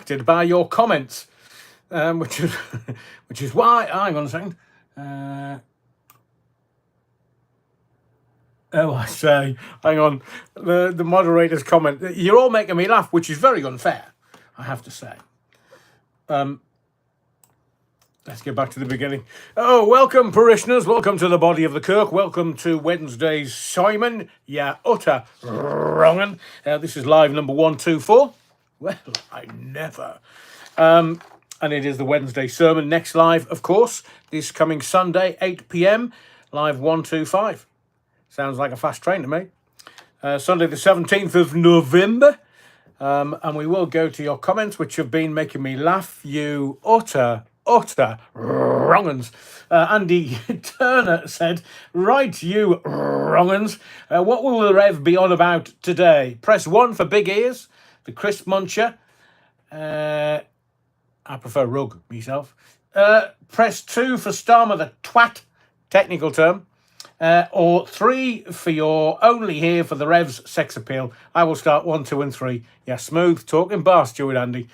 distracted by your comments, which is why. Hang on a second. I say, hang on. The moderator's comment. You're all making me laugh, which is very unfair, I have to say. Let's get back to the beginning. Oh, welcome, parishioners. Welcome to the body of the Kirk. Welcome to Wednesday's Simon. Yeah, utter wrongin'. This is live number 124. Well, I never. And it is the Wednesday sermon. Next live, of course, this coming Sunday, 8 p.m, live 125. Sounds like a fast train to me. Sunday, the 17th of November. And we will go to your comments, which have been making me laugh. You utter wrong'uns. Andy Turner said, right, you wrong'uns. What will the Rev be on about today? Press 1 for big ears, the crisp muncher. I prefer rug myself. Press 2 for Starmer the twat, technical term. Or 3 for your only here for the Rev's sex appeal. I will start 1, 2, and 3. Yeah, smooth talking bar, Stuart Andy.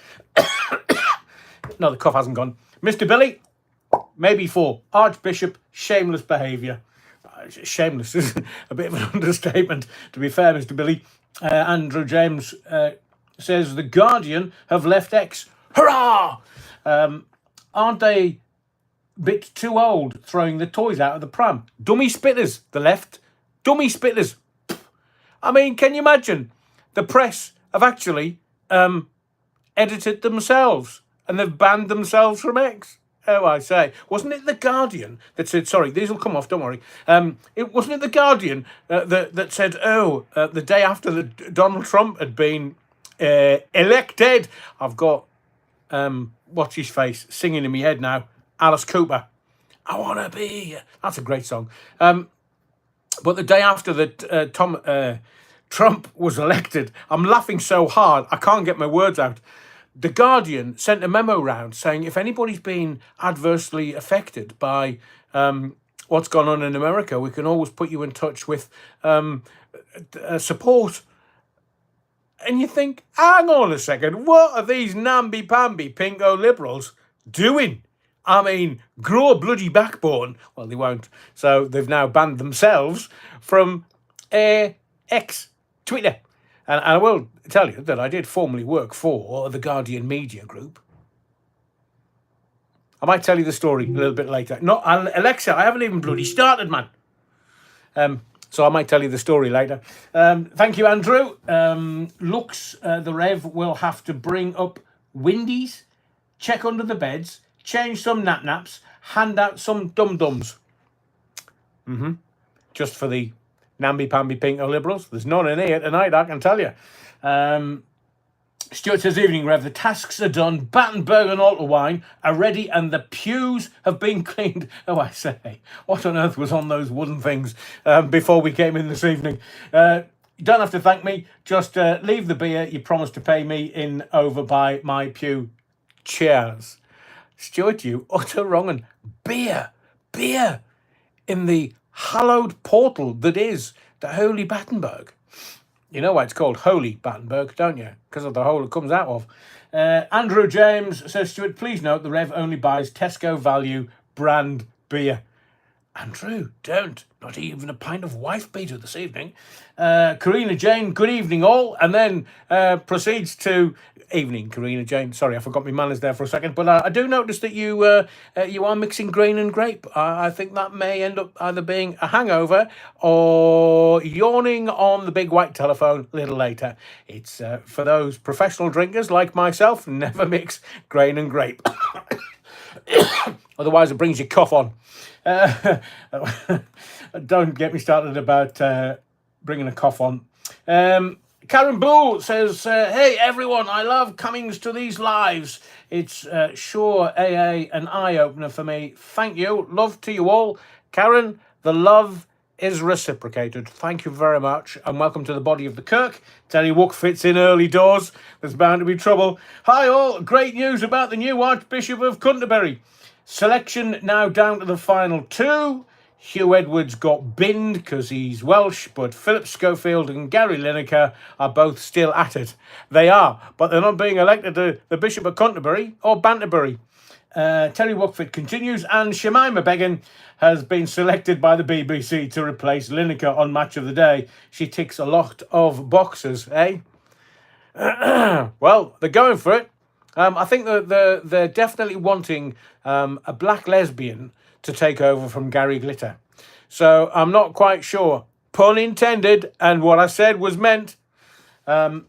No, the cough hasn't gone. Mr. Billy, maybe 4. Archbishop, shameless behaviour. Shameless is a bit of an understatement, to be fair, Mr. Billy. Andrew James says, The Guardian have left X. Hurrah! Aren't they a bit too old throwing the toys out of the pram? Dummy spitters, the left. Dummy spitters. I mean, can you imagine? The press have actually edited themselves. And they've banned themselves from X. Oh, I say. Wasn't it The Guardian that said, sorry, these will come off, don't worry. Wasn't it The Guardian that said, the day after Donald Trump had been elected, I've got, what's his face, singing in my head now, Alice Cooper. I want to be. That's a great song. But the day after that Trump was elected, I'm laughing so hard, I can't get my words out. The Guardian sent a memo round saying if anybody's been adversely affected by what's gone on in America, we can always put you in touch with support. And you think, hang on a second, what are these namby-pamby pinko liberals doing? I mean, grow a bloody backbone. Well, they won't. So they've now banned themselves from X, Twitter. And I will tell you that I did formerly work for the Guardian Media Group. I might tell you the story a little bit later. No, Alexa, I haven't even bloody started, man. So I might tell you the story later. Thank you, Andrew. Looks, the Rev will have to bring up windies, check under the beds, change some naps, hand out some dum-dums. Just for the namby-pamby pinko liberals. There's none in here tonight, I can tell you. Stuart says, evening, Rev. The tasks are done. Battenberg and altar wine are ready and the pews have been cleaned. Oh, I say, what on earth was on those wooden things before we came in this evening? You don't have to thank me. Just leave the beer. You promised to pay me in over by my pew. Cheers. Stuart, you utter wrong'un. Beer in the hallowed portal that is the Holy Battenberg. You know why it's called Holy Battenberg, don't you? Because of the hole it comes out of. Andrew James says, Stuart, please note the Rev only buys Tesco value brand beer. Andrew, don't. Not even a pint of wife beater this evening. Karina Jane, good evening all. And then proceeds to... Evening, Karina Jane. Sorry, I forgot my manners there for a second. But I do notice that you are mixing grain and grape. I think that may end up either being a hangover or yawning on the big white telephone a little later. It's for those professional drinkers like myself, never mix grain and grape. Otherwise, it brings your cough on. Don't get me started about bringing a cough on. Karen Bull says, hey, everyone, I love comings to these lives. It's sure AA an eye-opener for me. Thank you. Love to you all. Karen, the love is reciprocated. Thank you very much. And welcome to the body of the Kirk. Tell you what fits in early doors. There's bound to be trouble. Hi, all. Great news about the new Archbishop of Canterbury. Selection now down to the final 2. Hugh Edwards got binned because he's Welsh, but Philip Schofield and Gary Lineker are both still at it. They are, but they're not being elected to the Bishop of Canterbury or Banterbury. Terry Wockford continues, and Shamima Begum has been selected by the BBC to replace Lineker on Match of the Day. She ticks a lot of boxes, eh? Well, they're going for it. I think that they're definitely wanting a black lesbian to take over from Gary Glitter. So I'm not quite sure. Pun intended, and what I said was meant. But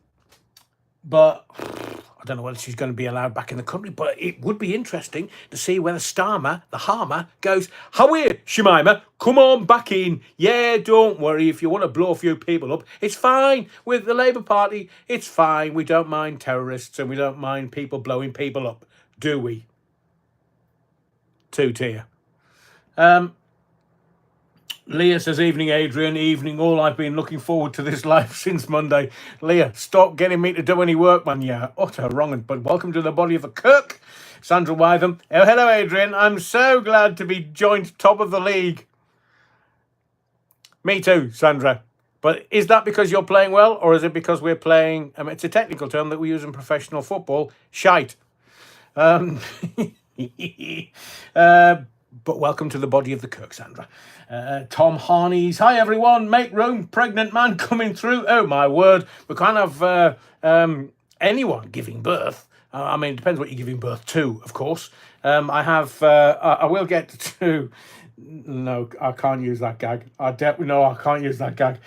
I don't know whether she's going to be allowed back in the country, but it would be interesting to see whether Starmer, the Harmer, goes, how are you, Shamima? Come on back in. Yeah, don't worry. If you want to blow a few people up, it's fine. With the Labour Party, it's fine. We don't mind terrorists and we don't mind people blowing people up, do we? Two-tier. Leah says, evening, Adrian. Evening, all. I've been looking forward to this live since Monday. Leah, stop getting me to do any work, man. Yeah, utter wrong. But welcome to the body of the Kirk. Sandra Wytham. Oh, hello, Adrian. I'm so glad to be joined top of the league. Me too, Sandra. But is that because you're playing well, or is it because we're playing... it's a technical term that we use in professional football. Shite. But welcome to the body of the Kirk, Sandra. Tom Harneys. Hi, everyone. Make room. Pregnant man coming through. Oh, my word. We can't have anyone giving birth. It depends what you're giving birth to, of course. I will get to... No, I can't use that gag. I can't use that gag.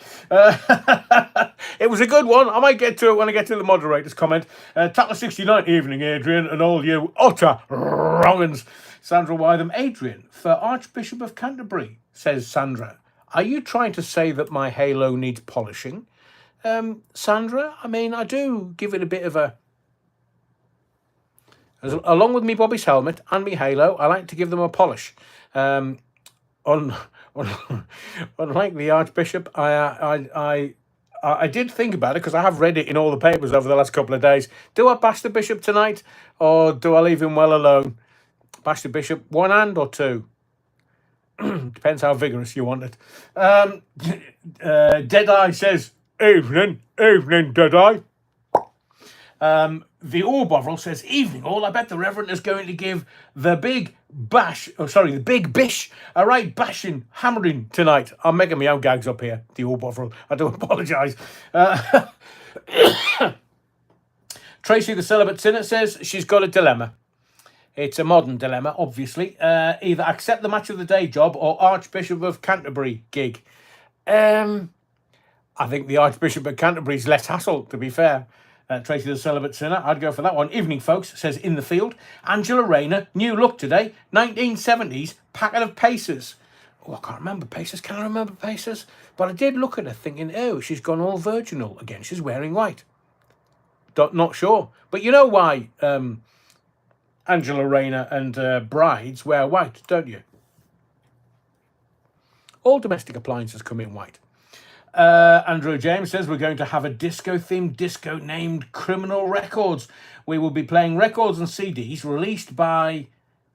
It was a good one. I might get to it when I get to the moderator's comment. Tatler69, evening, Adrian, and all you utter wrong'uns. Sandra Wytham. Adrian, for Archbishop of Canterbury, says Sandra. Are you trying to say that my halo needs polishing? Sandra, I do give it a bit of a... Along with me Bobby's helmet and me halo, I like to give them a polish. Unlike the Archbishop, I did think about it because I have read it in all the papers over the last couple of days. Do I bash the Bishop tonight, or do I leave him well alone? Bash the Bishop, one hand or two? Depends how vigorous you want it. Deadeye says, evening, Deadeye. The Orbovril says, evening all. I bet the Reverend is going to give the big bish a right bashing, hammering tonight. I'm making my own gags up here, the Orbovril. I do apologise. Tracy the Celibate Sinner says she's got a dilemma. It's a modern dilemma, obviously. Either accept the Match of the Day job or Archbishop of Canterbury gig. I think the Archbishop of Canterbury's less hassle, to be fair. Tracy the Celibate Sinner, I'd go for that one. Evening, folks, says in the field. Angela Rayner, new look today. 1970s packet of Pacers. Oh, I can't remember Pacers. Can I remember Pacers? But I did look at her thinking, oh, she's gone all virginal again. She's wearing white. Not sure. But you know why Angela Rayner and brides wear white, don't you? All domestic appliances come in white. Andrew James says we're going to have a disco-themed disco named Criminal Records. We will be playing records and CDs released by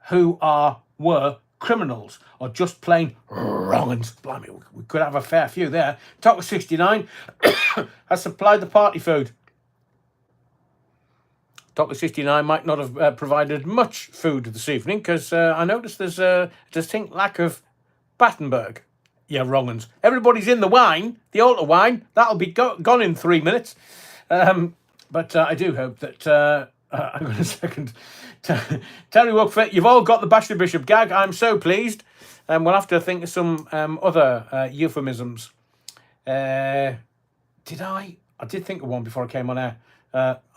were criminals, or just plain wrong'uns. Blimey, we could have a fair few there. Talk 69 has supplied the party food. Talk 69 might not have provided much food this evening, because I noticed there's a distinct lack of Battenberg. Yeah, wrong'uns. Everybody's in the wine, the altar wine. That'll be gone in 3 minutes. But I do hope that... hang on a second. Terry Wookford, you've all got the Bash the Bishop gag. I'm so pleased. We'll have to think of some other euphemisms. I did think of one before I came on air.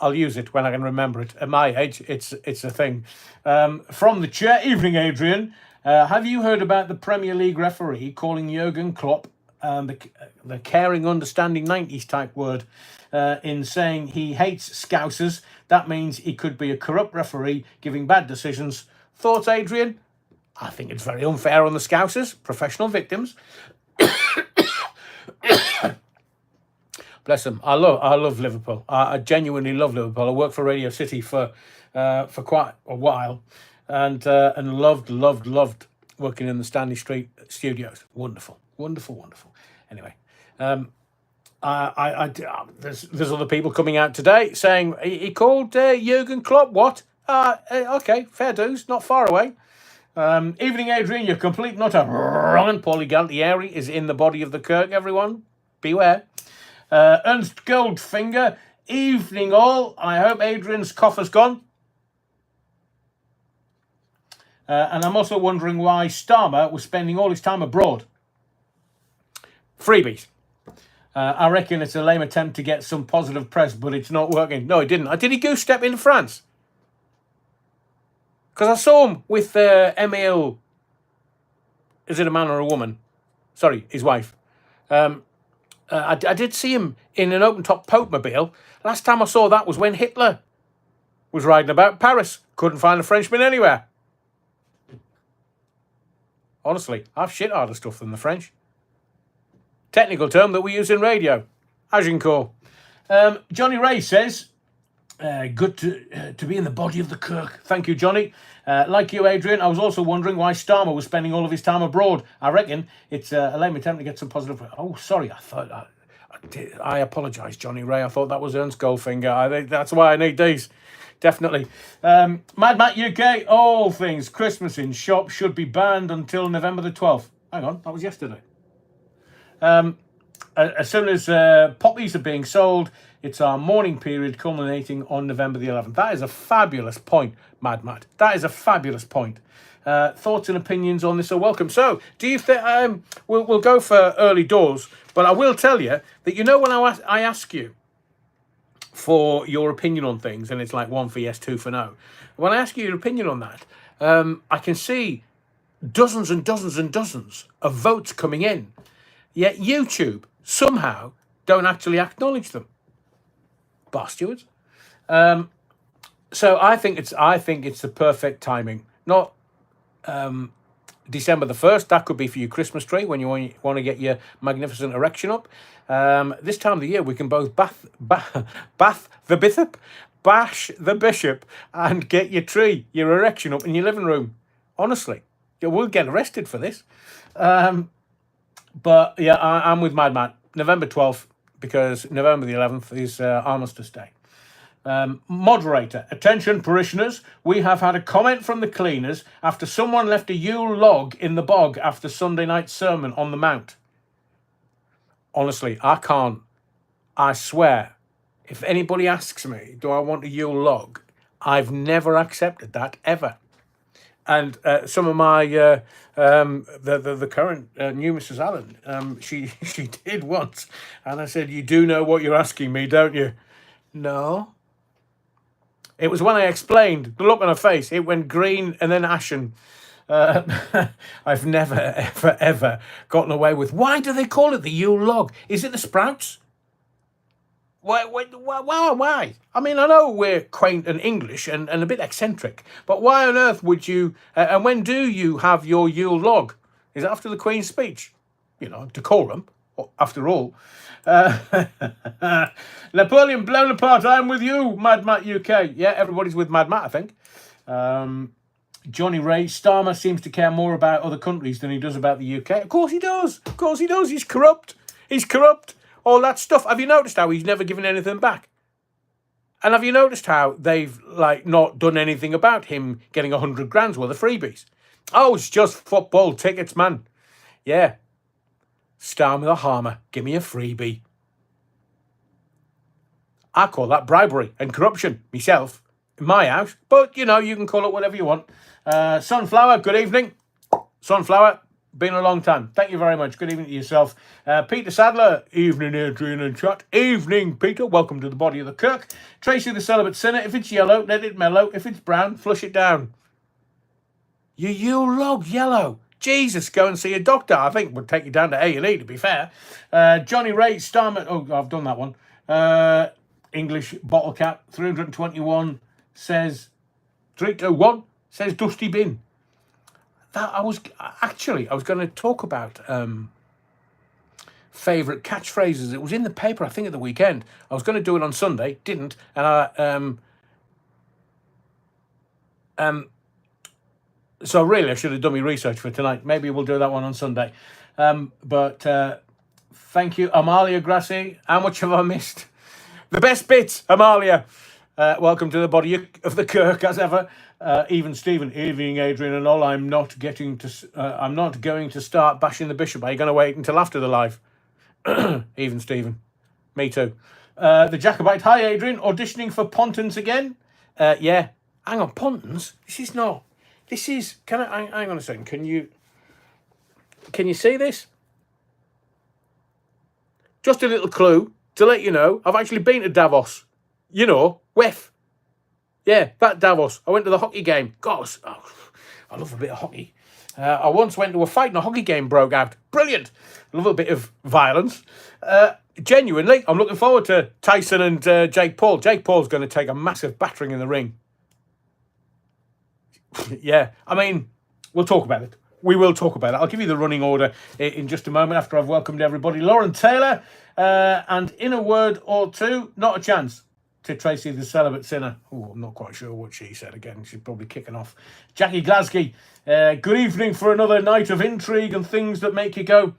I'll use it when I can remember it. At my age, it's a thing. From the chair, evening, Adrian. Have you heard about the Premier League referee calling Jurgen Klopp the caring, understanding 90s type word in saying he hates Scousers? That means he could be a corrupt referee giving bad decisions. Thoughts, Adrian? I think it's very unfair on the Scousers, professional victims. Bless them. I love Liverpool. I genuinely love Liverpool. I worked for Radio City for quite a while. And loved working in the Stanley Street studios. Wonderful, wonderful, wonderful. Anyway, there's other people coming out today saying he called Jurgen Klopp. What? Okay, fair dues, not far away. Evening, Adrian. You're complete not a wrong. Paulie Galtieri is in the body of the Kirk. Everyone, beware. Ernst Goldfinger. Evening, all. I hope Adrian's cough has gone. And I'm also wondering why Starmer was spending all his time abroad. Freebies. I reckon it's a lame attempt to get some positive press, but it's not working. No, it didn't. Did he goose step into France? Because I saw him with Emile. Is it a man or a woman? Sorry, his wife. I did see him in an open-top Pope-mobile. Last time I saw that was when Hitler was riding about Paris. Couldn't find a Frenchman anywhere. Honestly, I've shit harder stuff than the French. Technical term that we use in radio. Agincourt. Johnny Ray says, good to be in the body of the Kirk. Thank you, Johnny. Like you, Adrian, I was also wondering why Starmer was spending all of his time abroad. I reckon it's a lame attempt to get some positive... Oh, sorry, I apologise, Johnny Ray. I thought that was Ernst Goldfinger. I think that's why I need these. Definitely. Mad Matt UK, all things Christmas in shop should be banned until November the 12th. Hang on, that was yesterday. As soon as poppies are being sold, it's our mourning period culminating on November the 11th. That is a fabulous point, Mad Matt. That is a fabulous point. Thoughts and opinions on this are welcome. So, do you think we'll go for early doors? But I will tell you that when I ask you for your opinion on things, and it's like 1 for yes, 2 for no. When I ask you your opinion on that, I can see dozens and dozens and dozens of votes coming in. Yet YouTube somehow don't actually acknowledge them. Bar stewards. So I think it's the perfect timing. Not December the 1st. That could be for your Christmas tree when you want to get your magnificent erection up. This time of the year we can both bath the bishop, bash the bishop, and get your tree, your erection up in your living room. Honestly, we'll get arrested for this. But yeah, I'm with Mad Matt. November 12th, because November the 11th is Armistice Day. Moderator, attention parishioners, we have had a comment from the cleaners after someone left a Yule log in the bog after Sunday night's sermon on the Mount. Honestly, I swear, if anybody asks me, do I want a Yule log, I've never accepted that, ever. And some of my the current new Mrs. Allen, she did once, and I said, "You do know what you're asking me, don't you?" No. It was when I explained. The look on her face, it went green and then ashen. I've never ever gotten away with. Why do they call it the Yule log? Is it the sprouts? Why? I mean, I know we're quaint and English and a bit eccentric, but why on earth would you... and when do you have your Yule log? Is it after the Queen's speech? Decorum, after all. Napoleon blown apart, I'm with you, Mad Matt UK. Yeah, everybody's with Mad Matt, I think. Johnny Ray, Starmer seems to care more about other countries than he does about the UK. Of course he does. He's corrupt. All that stuff. Have you noticed how he's never given anything back? And have you noticed how they've not done anything about him getting 100 grand's worth of freebies? Oh, it's just football tickets, man. Yeah. Starmer the Harmer, give me a freebie. I call that bribery and corruption myself in my house. But, you can call it whatever you want. Sunflower, good evening. Sunflower, been a long time. Thank you very much. Good evening to yourself. Peter Sadler, evening, Adrian and chat. Evening, Peter. Welcome to the body of the Kirk. Tracy the celibate sinner. If it's yellow, let it mellow. If it's brown, flush it down. Your Yule log yellow. Jesus, go and see a doctor. I think would take you down to A&E, to be fair. Johnny Ray, Starman. Oh, I've done that one. English bottle cap, 321 says 321 says Dusty Bin. That I was going to talk about favourite catchphrases. It was in the paper, I think, at the weekend. I was going to do it on Sunday, didn't, and I So really, I should have done my research for tonight. Maybe we'll do that one on Sunday. But thank you, Amalia Grassi. How much have I missed? The best bits, Amalia. Welcome to the body of the Kirk, as ever. Even Stephen, evening, Adrian, and all. I'm not going to start bashing the bishop. Are you going to wait until after the live? Even Stephen, me too. The Jacobite. Hi, Adrian. Auditioning for Pontons again? Yeah. Hang on, Pontons. This is not. This is. Can I hang on a second? Can you see this? Just a little clue to let you know. I've actually been to Davos. You know, WEF. Yeah, that Davos. I went to the hockey game. Gosh, I love a bit of hockey. I once went to a fight and a hockey game broke out. Brilliant. I love a bit of violence. Genuinely, I'm looking forward to Tyson and Jake Paul. Jake Paul's going to take a massive battering in the ring. Yeah, I mean, we'll talk about it. We will talk about it. I'll give you the running order in just a moment after I've welcomed everybody. Lauren Taylor, and in a word or two, not a chance to Tracy the Celibate Sinner. Oh, I'm not quite sure what she said again. She's probably kicking off. Jackie Glasgow, good evening for another night of intrigue and things that make you go,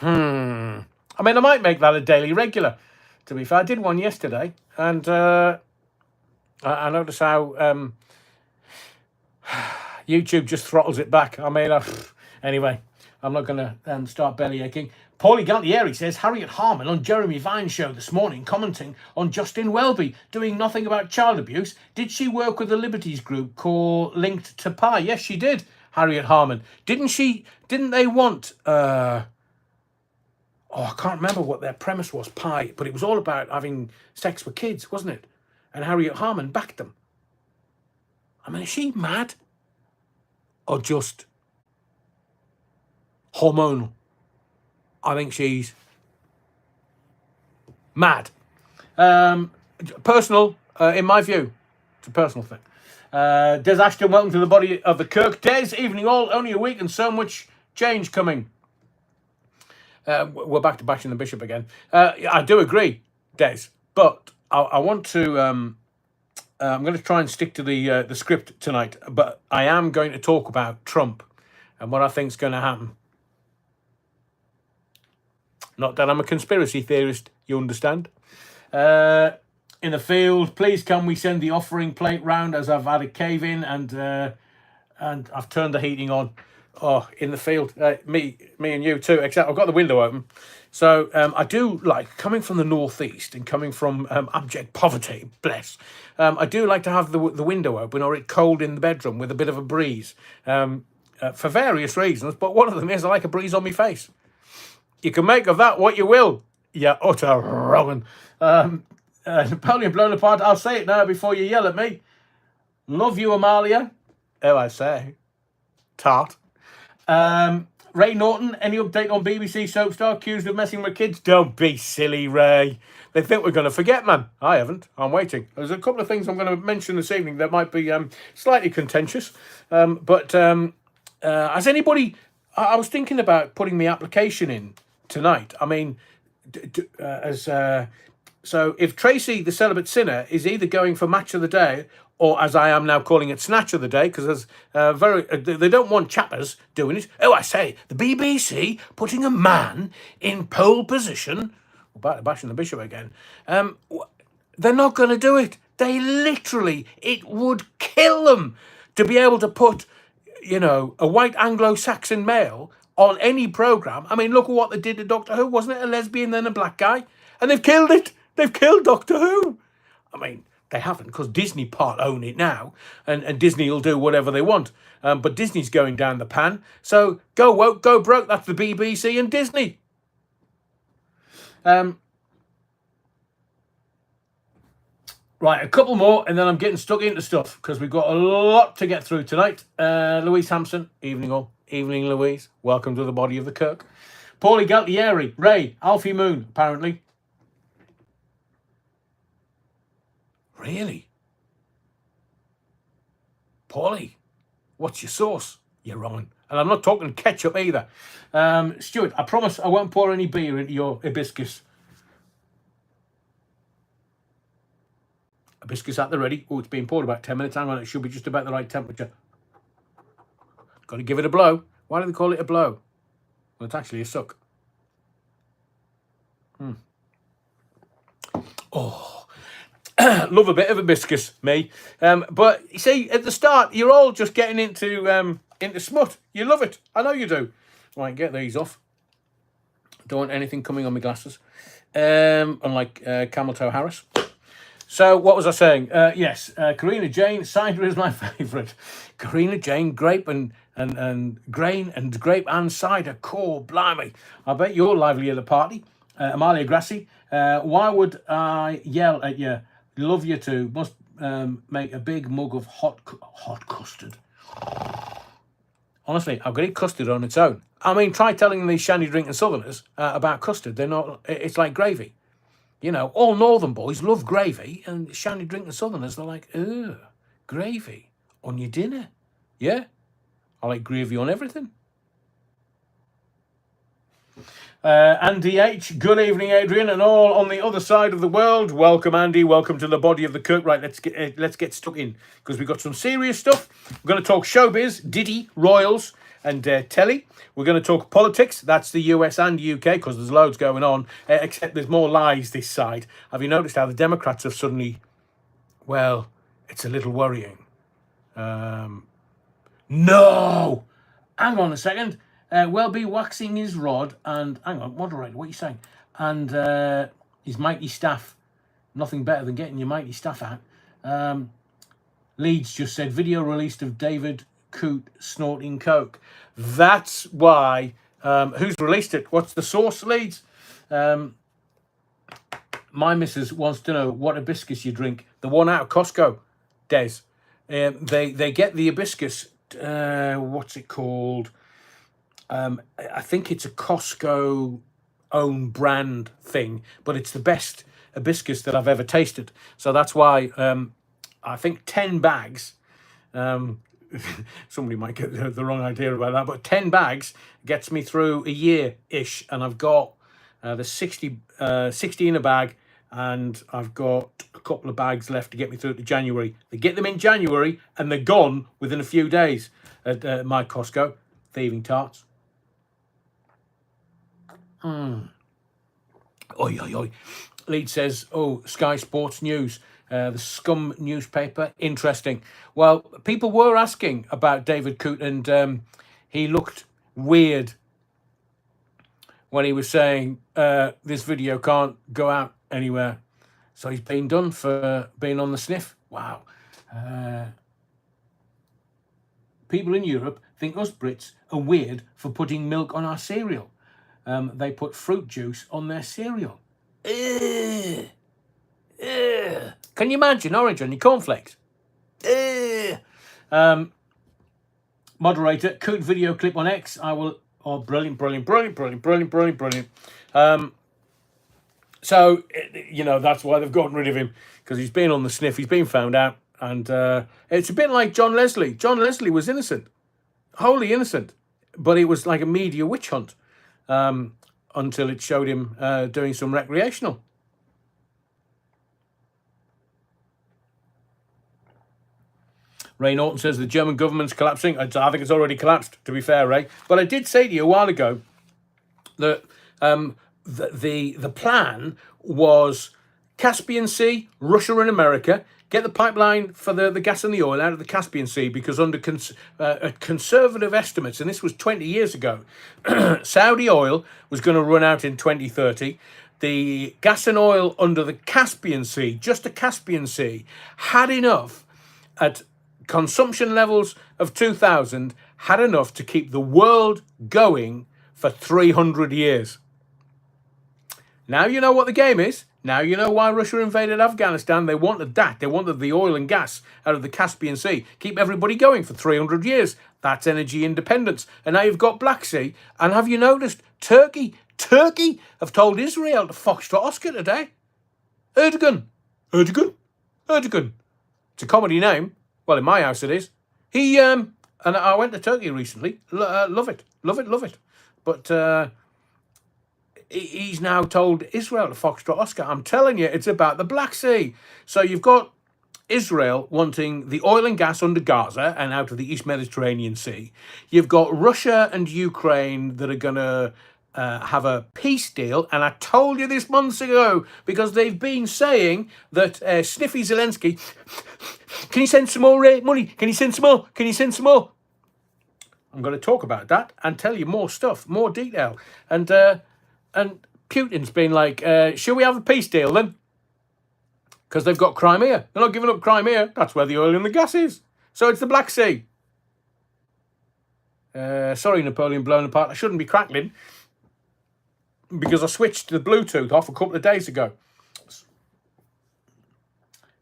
I mean, I might make that a daily regular, to be fair. I did one yesterday, and I noticed how YouTube just throttles it back. I mean, anyway, I'm not going to start belly aching. Paulie Galtieri says, Harriet Harman on Jeremy Vine's show this morning commenting on Justin Welby doing nothing about child abuse. Did she work with the Liberties group linked to Pi? Yes, she did, Harriet Harman. Didn't they want... I can't remember what their premise was, Pi, but it was all about having sex with kids, wasn't it? And Harriet Harman backed them. I mean, is she mad? Or just hormonal? I think she's mad. Personal, in my view. It's a personal thing. Des Ashton, welcome to the body of the Kirk. Des, evening all, only a week and so much change coming. We're back to bashing the bishop again. I do agree, Des, but I want to... I'm going to try and stick to the script tonight, but I am going to talk about Trump and what I think is going to happen. Not that I'm a conspiracy theorist, you understand. In the field, please can we send the offering plate round as I've had a cave in and I've turned the heating on. Oh, in the field, me and you too, except I've got the window open. So I do like, coming from the northeast and coming from abject poverty, bless, I do like to have the window open or it cold in the bedroom with a bit of a breeze for various reasons. But one of them is I like a breeze on my face. You can make of that what you will, you utter wrong. Napoleon blown apart, I'll say it now before you yell at me. Love you, Amalia. Oh, I say. Tart. Ray Norton, any update on BBC soap star accused of messing with kids? Don't be silly, Ray. They think we're going to forget, man. I haven't. I'm waiting. There's a couple of things I'm going to mention this evening that might be slightly contentious. But has anybody... I was thinking about putting the application in tonight. I mean, so if Tracy, the celibate sinner, is either going for match of the day or, as I am now calling it, snatch of the day, because they don't want chappers doing it. Oh, I say, the BBC putting a man in pole position. We're back to bashing the bishop again. They're not going to do it. They literally, it would kill them to be able to put, you know, a white Anglo-Saxon male on any programme. I mean, look at what they did to Doctor Who. Wasn't it a lesbian then a black guy? And they've killed it. They've killed Doctor Who. I mean, they haven't, because Disney part own it now, and Disney will do whatever they want. But Disney's going down the pan. So go woke, go broke. That's the BBC and Disney. Right, a couple more, and then I'm getting stuck into stuff, because we've got a lot to get through tonight. Louise Hampson, evening all. Evening, Louise. Welcome to the body of the Kirk. Paulie Galtieri, Ray, Alfie Moon, apparently. Really? Paulie, what's your sauce? You're wrong. And I'm not talking ketchup either. Stuart, I promise I won't pour any beer into your hibiscus. Hibiscus at the ready. Oh, it's been poured about 10 minutes. Hang on, it should be just about the right temperature. Got to give it a blow. Why do they call it a blow? Well, it's actually a suck. Oh, love a bit of hibiscus, me. But you see, at the start, you're all just getting into smut. You love it. I know you do. Right, get these off. Don't want anything coming on my glasses. Unlike Camel Toe Harris. So, what was I saying? Yes, Karina Jane, cider is my favourite. Karina Jane, grape and grain and grape and cider. Core, blimey. I bet you're lively at the party. Amalia Grassi, why would I yell at you? Love you too. Must make a big mug of hot custard. Honestly, I've got it custard on its own. I mean, try telling these shandy drinking southerners about custard. They're not. It's like gravy. You know, all northern boys love gravy, and shandy drinking southerners, they're like, ugh, gravy on your dinner. Yeah, I like gravy on everything. Andy H, good evening, Adrian, and all on the other side of the world. Welcome, Andy. Welcome to the body of the cook. Right, let's get stuck in, because we've got some serious stuff. We're going to talk showbiz, Diddy, royals, and telly. We're going to talk politics. That's the US and UK, because there's loads going on, except there's more lies this side. Have you noticed how the Democrats have suddenly, well, it's a little worrying. No! Hang on a second. Will be waxing his rod and, hang on, moderator, what are you saying? And his mighty staff. Nothing better than getting your mighty staff out. Leeds just said, video released of David Coote snorting coke. That's why. Who's released it? What's the source, Leeds? My missus wants to know what hibiscus you drink. The one out of Costco, Des. They get the hibiscus, what's it called? I think it's a Costco own brand thing, but it's the best hibiscus that I've ever tasted. So that's why I think 10 bags, somebody might get the wrong idea about that, but 10 bags gets me through a year-ish, and I've got the 60 in a bag, and I've got a couple of bags left to get me through to January. They get them in January, and they're gone within a few days at my Costco. Thieving tarts. Oi, oi, oi. Lead says, oh, Sky Sports News, the Scum newspaper. Interesting. Well, people were asking about David Coote, and he looked weird when he was saying this video can't go out anywhere. So he's been done for being on the sniff. Wow. People in Europe think us Brits are weird for putting milk on our cereal. They put fruit juice on their cereal. Ugh. Ugh. Can you imagine orange on your cornflakes? Moderator, Coote video clip on X. I will. Oh, brilliant. So, you know, that's why they've gotten rid of him, because he's been on the sniff. He's been found out. And it's a bit like John Leslie. John Leslie was innocent. Wholly innocent. But it was like a media witch hunt. Until it showed him doing some recreational. Ray Norton says the German government's collapsing. I think it's already collapsed, to be fair, Ray. But I did say to you a while ago that the plan was Caspian Sea, Russia and America, get the pipeline for the gas and the oil out of the Caspian Sea, because under conservative estimates, and this was 20 years ago, Saudi oil was going to run out in 2030. The gas and oil under the Caspian Sea, just the Caspian Sea, had enough at consumption levels of 2000, had enough to keep the world going for 300 years. Now you know what the game is. Now you know why Russia invaded Afghanistan. They wanted that. They wanted the oil and gas out of the Caspian Sea. Keep everybody going for 300 years. That's energy independence. And now you've got Black Sea. And have you noticed Turkey have told Israel to Foxtrot Oscar today? Erdogan. It's a comedy name. Well, in my house it is. He, and I went to Turkey recently. Love it. But he's now told Israel to Foxtrot Oscar. I'm telling you, it's about the Black Sea. So you've got Israel wanting the oil and gas under Gaza and out of the East Mediterranean Sea. You've got Russia and Ukraine that are going to have a peace deal. And I told you this months ago because they've been saying that Sniffy Zelensky, can you send some more money? Can you send some more? Can you send some more? I'm going to talk about that and tell you more stuff, more detail. And Putin's been like, should we have a peace deal then? Because they've got Crimea. They're not giving up Crimea. That's where the oil and the gas is. So it's the Black Sea. Sorry, Napoleon blown apart. I shouldn't be crackling because I switched the Bluetooth off a couple of days ago.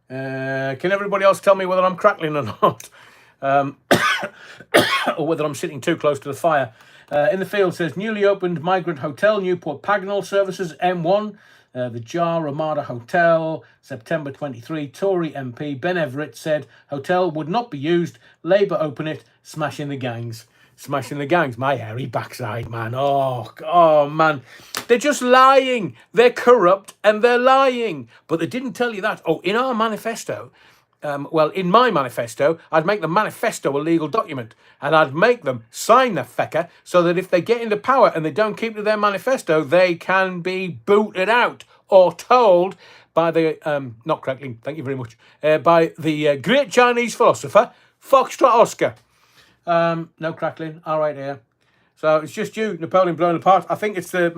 Can everybody else tell me whether I'm crackling or not? Or whether I'm sitting too close to the fire. In the field says, newly opened migrant hotel, Newport Pagnell services, M1. The Jar Ramada Hotel, September 23. Tory MP Ben Everett said hotel would not be used. Labour open it. Smashing the gangs. Smashing the gangs. My hairy backside, man. Oh, man. They're just lying. They're corrupt and they're lying. But they didn't tell you that. Oh, in our manifesto, in my manifesto, I'd make the manifesto a legal document and I'd make them sign the fecker so that if they get into power and they don't keep to their manifesto, they can be booted out or told by the, not crackling, thank you very much, by the great Chinese philosopher, Foxtrot Oscar. No crackling, all right here. So it's just you, Napoleon blown apart. I think it's the,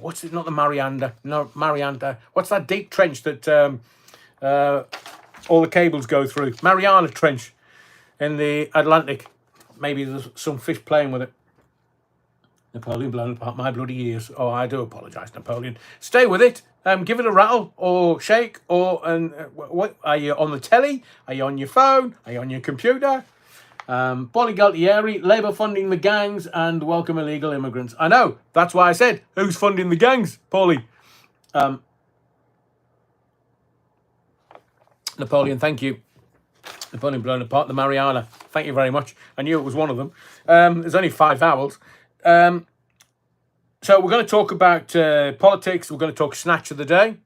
what's it, not the Mariana, no, Mariana. What's that deep trench that all the cables go through? Mariana Trench in the Atlantic. Maybe there's some fish playing with it. Napoleon blown apart my bloody ears. Oh, I do apologise, Napoleon. Stay with it. Give it a rattle or shake or what? Are you on the telly? Are you on your phone? Are you on your computer? Bolly Galtieri, Labour funding the gangs and welcome illegal immigrants. I know. That's why I said, who's funding the gangs, Paulie? Napoleon, thank you. Napoleon blown apart, the Mariana. Thank you very much. I knew it was one of them. There's only 5 vowels. So we're going to talk about politics. We're going to talk snatch of the day.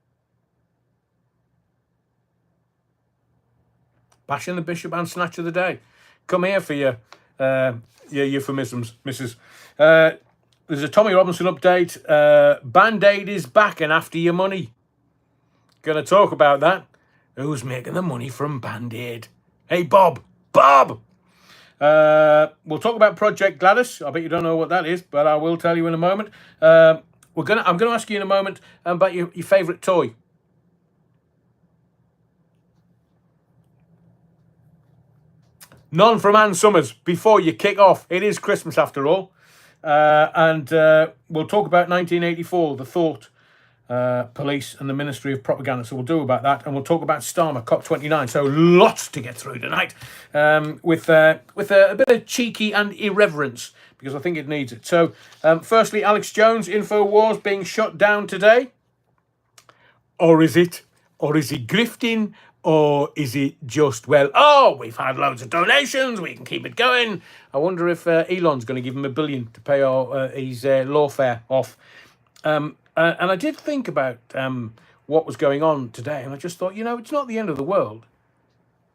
Bashing the bishop and snatch of the day. Come here for your euphemisms, missus. There's a Tommy Robinson update. Band-Aid is back and after your money. Going to talk about that. Who's making the money from Band-Aid? Hey, Bob. Bob! We'll talk about Project Gladys. I bet you don't know what that is, but I will tell you in a moment. I'm going to ask you in a moment about your favourite toy. None from Ann Summers before you kick off. It is Christmas after all. And we'll talk about 1984, the Thought Police and the Ministry of Propaganda. So we'll do about that, and we'll talk about Starmer COP29. So lots to get through tonight, with a bit of cheeky and irreverence because I think it needs it. So firstly, Alex Jones, InfoWars being shut down today, or is it grifting? Or is it just, we've had loads of donations, we can keep it going. I wonder if Elon's going to give him $1 billion to pay his lawfare off. And I did think about what was going on today, and I just thought, it's not the end of the world.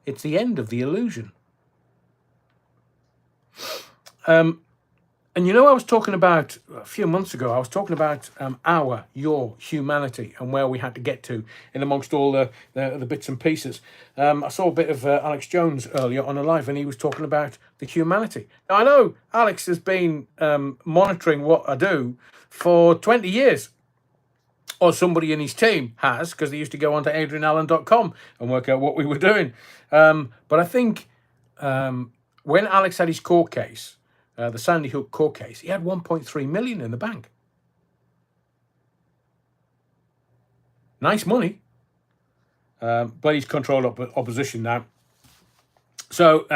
It's the end of the illusion. And I was talking about, a few months ago, I was talking about your humanity and where we had to get to in amongst all the bits and pieces. I saw a bit of Alex Jones earlier on a live, and he was talking about the humanity. Now, I know Alex has been monitoring what I do for 20 years. Or somebody in his team has, because they used to go onto adrianallen.com and work out what we were doing. But I think when Alex had his court case, the Sandy Hook court case, he had 1.3 million in the bank. Nice money. But he's controlled opposition now. So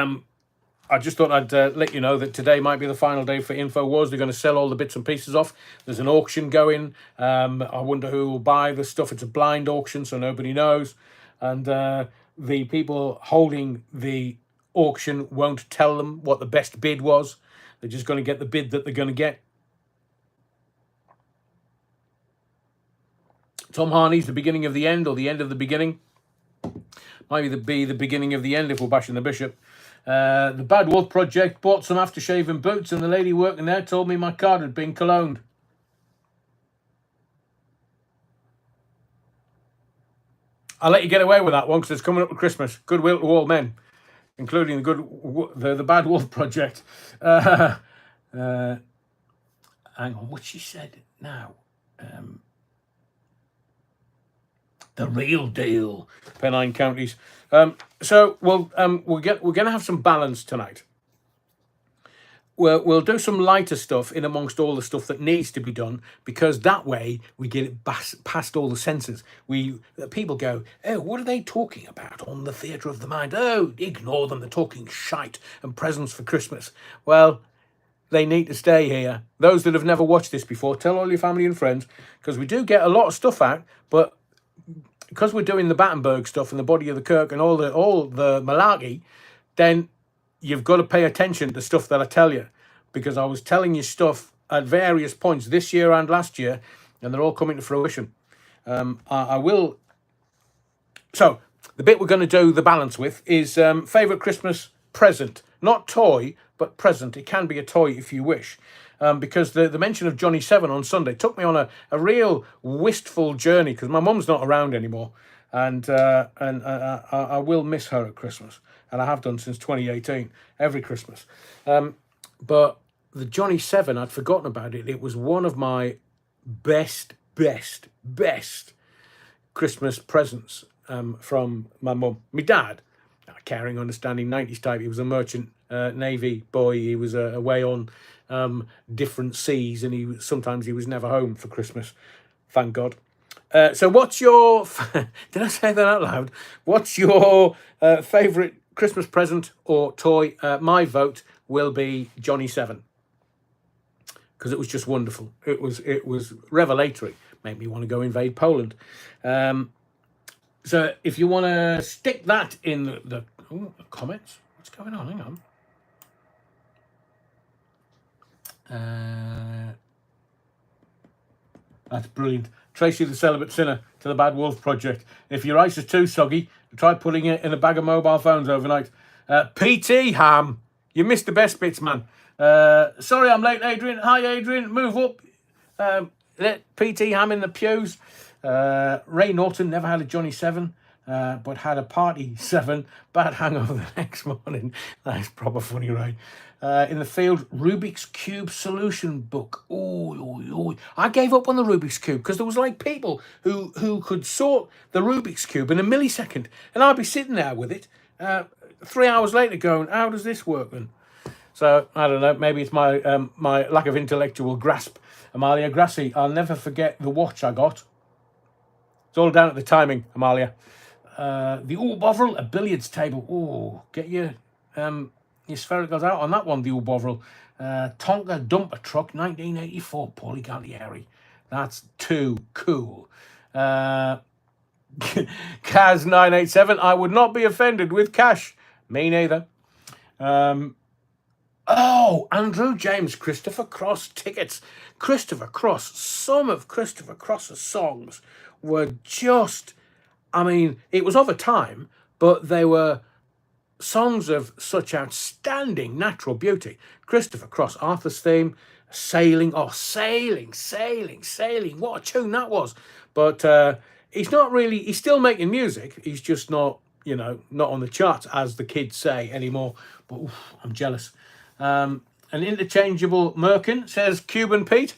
I just thought I'd let you know that today might be the final day for InfoWars. They're going to sell all the bits and pieces off. There's an auction going. I wonder who will buy the stuff. It's a blind auction, so nobody knows. And the people holding the auction won't tell them what the best bid was. They're just going to get the bid that they're going to get. Tom Harney's the beginning of the end, or the end of the beginning. Might be the beginning of the end if we're bashing the bishop. The Bad Wolf Project bought some aftershave and boots, and the lady working there told me my card had been cologned. I'll let you get away with that one because it's coming up with Christmas. Goodwill to all men, including the Bad Wolf Project. Hang on, what she said now. The real deal, Pennine Counties. So we're going to have some balance tonight. We'll do some lighter stuff in amongst all the stuff that needs to be done, because that way we get it past all the censors. People go, oh, what are they talking about on the theatre of the mind? Oh, ignore them. They're talking shite and presents for Christmas. Well, they need to stay here. Those that have never watched this before, tell all your family and friends, because we do get a lot of stuff out, but because we're doing the Battenberg stuff and the body of the Kirk and all the malarkey, then you've got to pay attention to stuff that I tell you, because I was telling you stuff at various points this year and last year, and they're all coming to fruition. I will. So the bit we're going to do the balance with is favourite Christmas present, not toy, but present. It can be a toy if you wish. Because the mention of Johnny 7 on Sunday took me on a real wistful journey, because my mum's not around anymore, and I will miss her at Christmas, and I have done since 2018, every Christmas. But the Johnny 7, I'd forgotten about it. It was one of my best Christmas presents from my mum. My dad, a caring, understanding 90s type. He was a merchant Navy boy. He was away on different seas, and sometimes he was never home for Christmas, thank God. So what's your did I say that out loud? What's your favourite Christmas present or toy? My vote will be Johnny 7, because it was just wonderful. It was revelatory. Made me want to go invade Poland. So if you want to stick that in the comments, what's going on? Hang on. That's brilliant. Tracy the Celibate Sinner to the Bad Wolf Project. If your ice is too soggy, try putting it in a bag of mobile phones overnight. PT Ham, you missed the best bits, man. Sorry I'm late, Adrian. Hi, Adrian. Move up. Let PT Ham in the pews. Ray Norton never had a Johnny 7, but had a party 7. Bad hangover the next morning. That is proper funny, Ray. In the field, Rubik's Cube solution book. Ooh. I gave up on the Rubik's Cube because there was like people who could sort the Rubik's Cube in a millisecond, and I'd be sitting there with it 3 hours later going, how does this work then? So I don't know, maybe it's my my lack of intellectual grasp. Amalia Grassi, I'll never forget the watch I got. It's all down at the timing, Amalia. The Bovril, a billiards table. Oh, get your sphericals out on that one, the Bovril. Tonka dumper truck, 1984, Paulie Gallieri. That's too cool. Kaz987, I would not be offended with cash. Me neither. Andrew James, Christopher Cross tickets. Christopher Cross, some of Christopher Cross's songs were just, I mean, it was of a time, but they were songs of such outstanding natural beauty. Christopher Cross, Arthur's Theme, Sailing. Oh, Sailing. What a tune that was. But he's still making music. He's just not, not on the charts, as the kids say anymore. But I'm jealous. An interchangeable Merkin says Cuban Pete.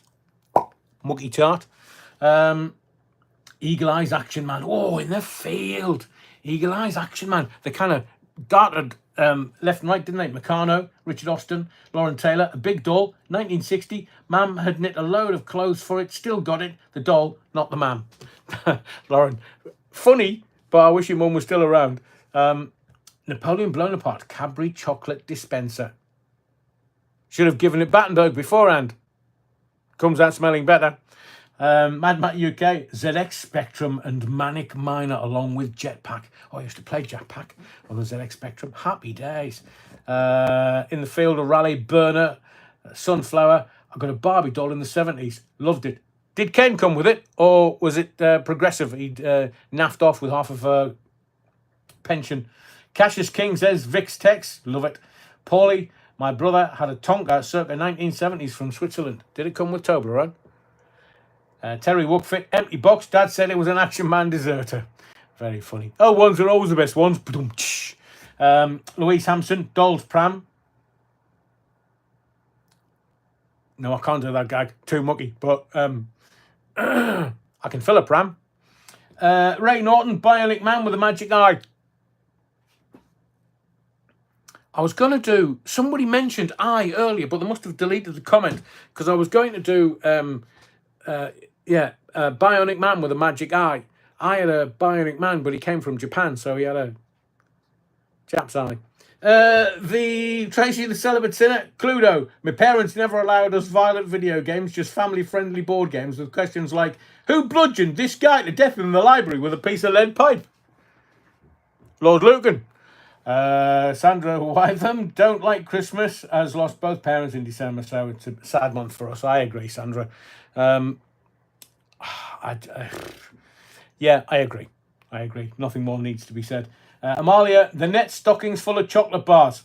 Muggy tart. Eagle Eyes Action Man. Oh, in the field. Eagle Eyes Action Man. They kind of darted left and right, didn't they? Meccano, Richard Austin, Lauren Taylor, a big doll, 1960. Mam had knit a load of clothes for it, still got it. The doll, not the mam. Lauren, funny, but I wish your mum was still around. Napoleon Blown Apart, Cadbury chocolate dispenser. Should have given it Battenberg beforehand. Comes out smelling better. Mad Matt UK, ZX Spectrum and Manic Miner along with Jetpack. Oh, I used to play Jetpack on the ZX Spectrum. Happy days. In the field, a Raleigh Burner, Sunflower. I got a Barbie doll in the 70s. Loved it. Did Ken come with it, or was it progressive? He'd naffed off with half of pension. Cassius King says, Vix Tex, love it. Paulie, my brother had a Tonka circa 1970s from Switzerland. Did it come with Toblerone? Terry Wookfit, empty box. Dad said it was an Action Man deserter. Very funny. Oh, ones are always the best ones. Louise Hampson, Doll's Pram. No, I can't do that gag. Too mucky. But I can fill a pram. Ray Norton, Bionic Man with a magic eye. I was going to do... Somebody mentioned eye earlier, but they must have deleted the comment. Because I was going to do... Bionic Man with a magic eye. I had a Bionic Man, but he came from Japan, so he had a Jap's eye. The Tracy the Celibate Sinner, Cluedo. My parents never allowed us violent video games, just family-friendly board games with questions like, who bludgeoned this guy to death in the library with a piece of lead pipe? Lord Lucan. Sandra Wytham, don't like Christmas, has lost both parents in December, so it's a sad month for us. I agree, Sandra. Yeah, I agree. Nothing more needs to be said. Amalia, the net stockings full of chocolate bars.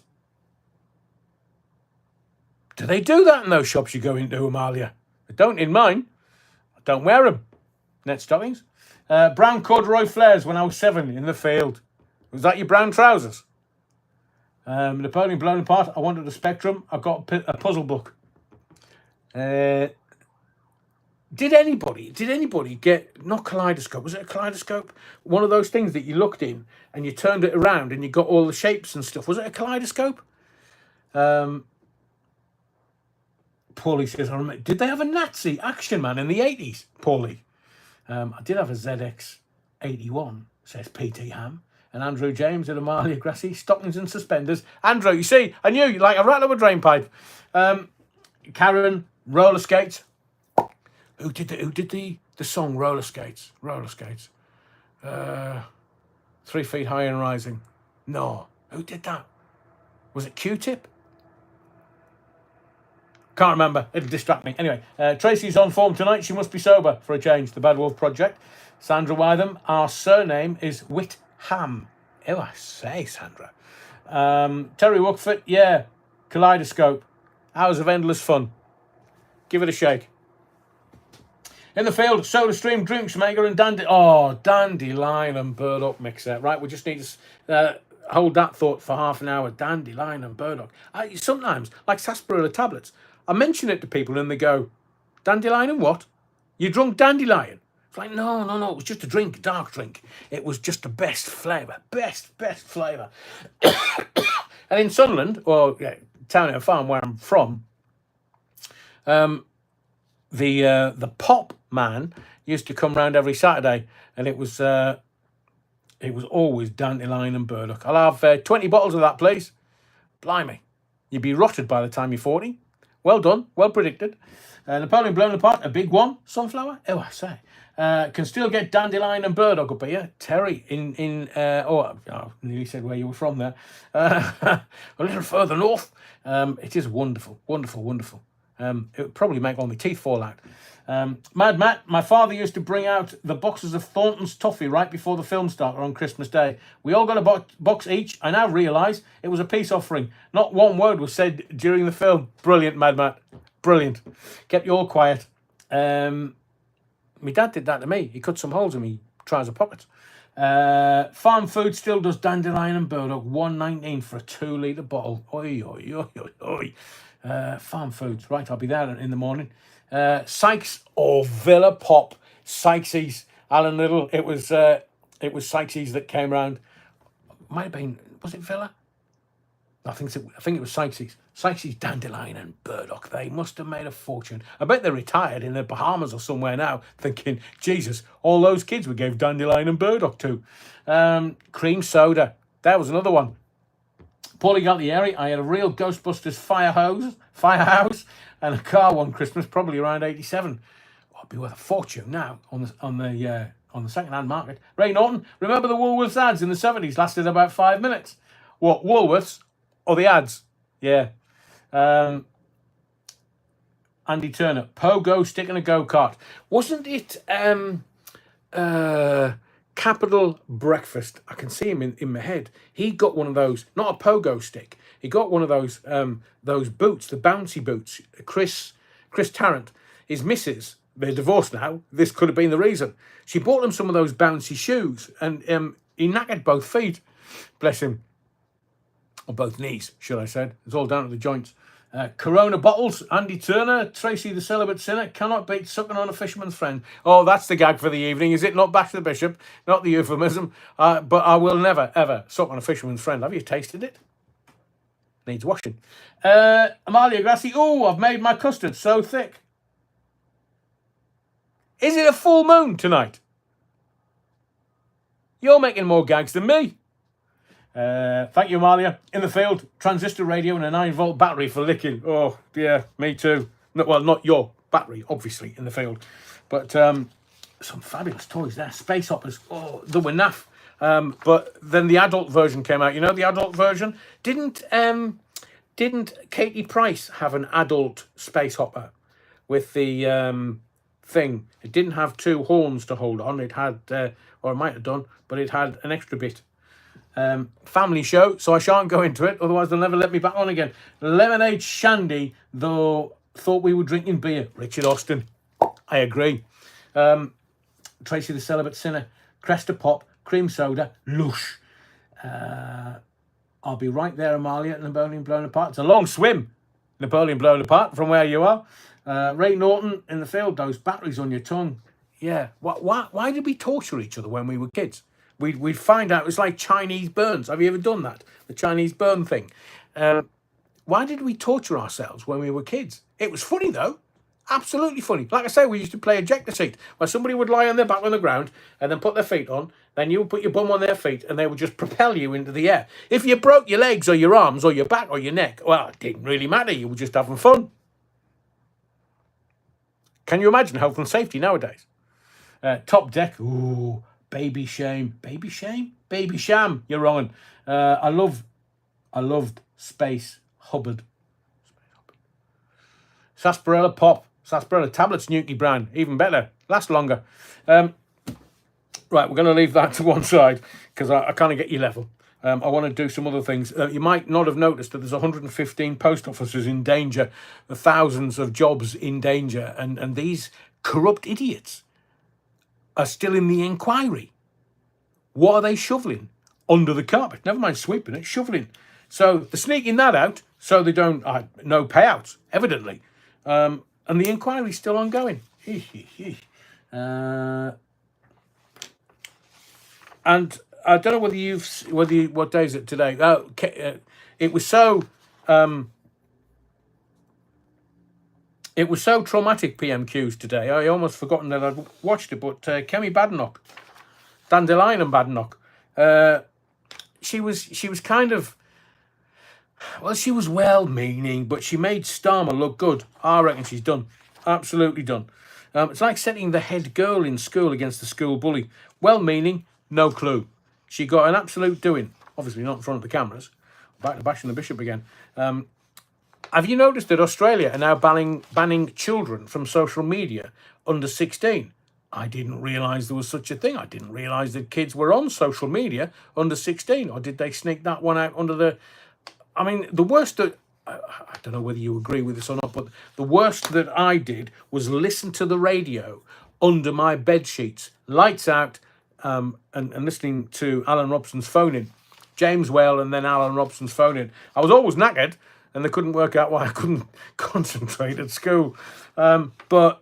Do they do that in those shops you go into, Amalia? They don't in mine. I don't wear them. Net stockings. Brown corduroy flares when I was 7 in the field. Was that your brown trousers? Napoleon blown apart. I wanted a Spectrum. I got a puzzle book. Did anybody get, not kaleidoscope, was it a kaleidoscope? One of those things that you looked in and you turned it around and you got all the shapes and stuff. Was it a kaleidoscope? Paulie says, I remember, did they have a Nazi Action Man in the 80s, Paulie? I did have a ZX81, says PT Ham. And Andrew James and Amalia Grassy, stockings and suspenders. Andrew, you see, I knew you like a rat of a drain pipe. Karen, roller skates. Who did the song Roller Skates? 3 Feet High and Rising. No. Who did that? Was it Q-Tip? Can't remember. It'll distract me. Anyway, Tracy's on form tonight. She must be sober for a change. The Bad Wolf Project. Sandra Wytham. Our surname is Whitham. Oh, I say, Sandra. Terry Wookford. Yeah. Kaleidoscope. Hours of endless fun. Give it a shake. In the field, Soda Stream, Drinks Maker and Dandelion and Burdock mixer. Right, we just need to hold that thought for half an hour. Dandelion and Burdock. Sometimes, like sarsaparilla tablets, I mention it to people and they go, Dandelion and what? You drunk dandelion? It's like, no, it was just a drink, a dark drink. It was just the best flavour. Best flavour. And in Sunderland, or town and farm where I'm from, the pop man used to come round every Saturday, and it was always dandelion and burdock. I'll have 20 bottles of that, please. Blimey, you'd be rotted by the time you're 40. Well done, well predicted. Napoleon blown apart, a big one. Sunflower, oh I say. Can still get dandelion and burdock up here. Terry I nearly said where you were from there. A little further north. It is wonderful. It would probably make all my teeth fall out. Mad Matt, my father used to bring out the boxes of Thornton's toffee right before the film started on Christmas Day. We all got a box each. I now realise it was a peace offering. Not one word was said during the film. Brilliant, Mad Matt. Brilliant. Kept you all quiet. My dad did that to me. He cut some holes in me trouser pockets. Farm Food still does dandelion and burdock. $1.19 for a 2-litre bottle. Oi, oi, oi, oi, oi. Farm Foods. Right, I'll be there in the morning. Sykes or Villa Pop. Sykesies. Alan Little. It was Sykesies that came round. Might have been, was it Villa? I think it was Sykesies. Sykesies, dandelion and burdock. They must have made a fortune. I bet they're retired in the Bahamas or somewhere now, thinking, Jesus, all those kids we gave dandelion and burdock to. Cream soda. That was another one. Paulie Galtieri, I had a real Ghostbusters firehouse, and a car one Christmas, probably around 87. Oh, it'd be worth a fortune now on the second-hand market. Ray Norton, remember the Woolworths ads in the 70s lasted about 5 minutes? What, Woolworths or the ads? Yeah. Andy Turner, pogo stick in a go-kart. Wasn't it Capital Breakfast. I can see him in my head. He got one of those, not a pogo stick. He got one of those boots, the bouncy boots. Chris Tarrant, his missus, they're divorced now. This could have been the reason. She bought him some of those bouncy shoes, and he knackered both feet. Bless him. Or both knees, should I say. It's all down to the joints. Corona bottles, Andy Turner, Tracy the Celibate Sinner, cannot beat sucking on a fisherman's friend. Oh, that's the gag for the evening, is it? Not back to the bishop, not the euphemism. But I will never, ever suck on a fisherman's friend. Have you tasted it? Needs washing. Amalia Grassi, oh, I've made my custard so thick. Is it a full moon tonight? You're making more gags than me. Thank you, Amalia. In the field, transistor radio and a 9-volt battery for licking. Oh, yeah, me too. No, well, not your battery, obviously, in the field. But some fabulous toys there. Space hoppers. Oh, they were naff. But then the adult version came out. You know the adult version? Didn't Katie Price have an adult space hopper with the thing? It didn't have 2 horns to hold on. It had, or it might have done, but it had an extra bit. Family show, so I shan't go into it, otherwise they'll never let me back on again. Lemonade Shandy, though, thought we were drinking beer. Richard Austin, I agree. Tracy the Celibate Sinner, Cresta Pop, Cream Soda, Lush. I'll be right there, Amalia, Napoleon blown apart. It's a long swim, Napoleon blown apart from where you are. Ray Norton in the field, those batteries on your tongue. Yeah, why did we torture each other when we were kids? We'd find out. It was like Chinese burns. Have you ever done that? The Chinese burn thing. Why did we torture ourselves when we were kids? It was funny, though. Absolutely funny. Like I say, we used to play ejector seat, where somebody would lie on their back on the ground and then put their feet on. Then you would put your bum on their feet and they would just propel you into the air. If you broke your legs or your arms or your back or your neck, well, it didn't really matter. You were just having fun. Can you imagine health and safety nowadays? Top deck. Ooh. Baby shame. Baby shame? Baby sham. You're wrong. I loved Space Hubbard. Sarsaparilla Pop. Sarsaparilla tablets, Nuki brand. Even better. Last longer. Right, we're going to leave that to one side because I kind of get your level. I want to do some other things. You might not have noticed that there's 115 post offices in danger, thousands of jobs in danger, and these corrupt idiots are still in the inquiry. What are they shoveling? Under the carpet. Never mind sweeping it, shoveling. So they're sneaking that out so they don't, no payouts, evidently. And the inquiry's still ongoing. And I don't know whether what day is it today? It was so traumatic, PMQs today. I almost forgotten that I'd watched it, but Kemi Badenoch, Dandelion and Badenoch, she was kind of, well, she was well-meaning, but she made Starmer look good. I reckon she's done. Absolutely done. It's like setting the head girl in school against the school bully. Well-meaning, no clue. She got an absolute doing. Obviously not in front of the cameras. Back to bashing the bishop again. Have you noticed that Australia are now banning children from social media under 16? I didn't realise there was such a thing. I didn't realise that kids were on social media under 16. Or did they sneak that one out under the... I mean, the worst that... I don't know whether you agree with this or not, but the worst that I did was listen to the radio under my bed sheets. Lights out, and listening to Alan Robson's phone-in. James Whale and then Alan Robson's phone-in. I was always knackered, and they couldn't work out why I couldn't concentrate at school. But,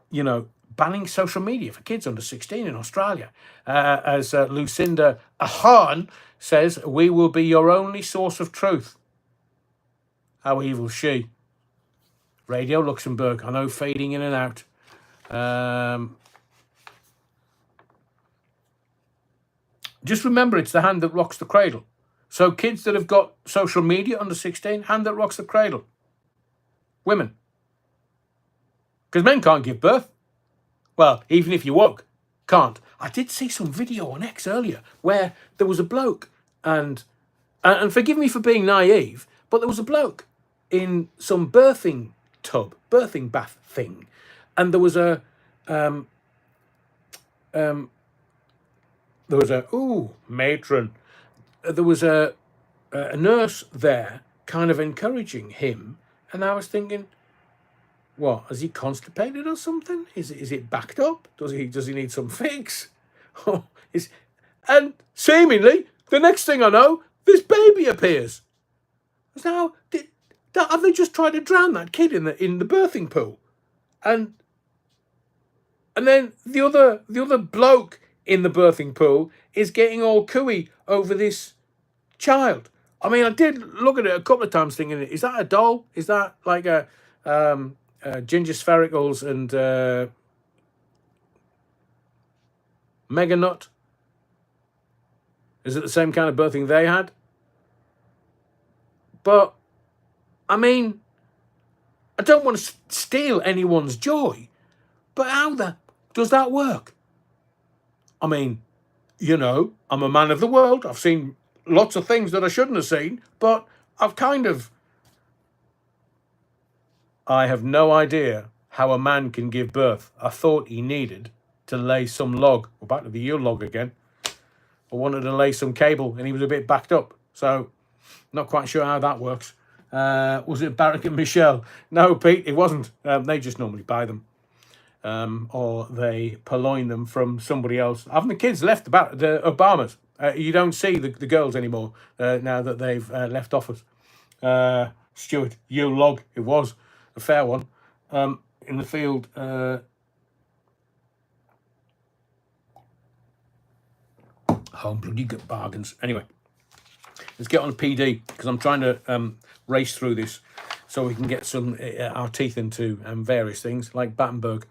you know, banning social media for kids under 16 in Australia. As Lucinda Ahern says, we will be your only source of truth. How evil she. Radio Luxembourg, I know, fading in and out. Just remember, it's the hand that rocks the cradle. So kids that have got social media under 16, hand that rocks the cradle. Women. Because men can't give birth. Well, even if you woke, can't. I did see some video on X earlier where there was a bloke, and forgive me for being naive, but there was a bloke in some birthing bath thing, and there was a there was matron. There was a nurse there kind of encouraging him. And I was thinking, what, is he constipated or something? Is it backed up? Does he need some fix? And seemingly, the next thing I know, this baby appears. Now, have they just tried to drown that kid in the birthing pool? And then the other bloke in the birthing pool is getting all cooey over this child. I mean, I did look at it a couple of times thinking, is that a doll? Is that like a Ginger Sphericals and Mega Nut? Is it the same kind of birthing they had? But, I mean, I don't want to steal anyone's joy, but how does that work? I mean, you know, I'm a man of the world. I've seen lots of things that I shouldn't have seen, but I have no idea how a man can give birth. I thought he needed to lay some log. We're back to the Yule log again. I wanted to lay some cable, and he was a bit backed up. So, not quite sure how that works. Was it Barack and Michelle? No, Pete, it wasn't. They just normally buy them. Or they purloin them from somebody else. Haven't the kids left the Obamas? You don't see the girls anymore now that they've left office. Stuart, Yule log, it was a fair one. In the field... Oh, bloody good bargains. Anyway, let's get on to PD, because I'm trying to race through this so we can get our teeth into various things, like Battenberg.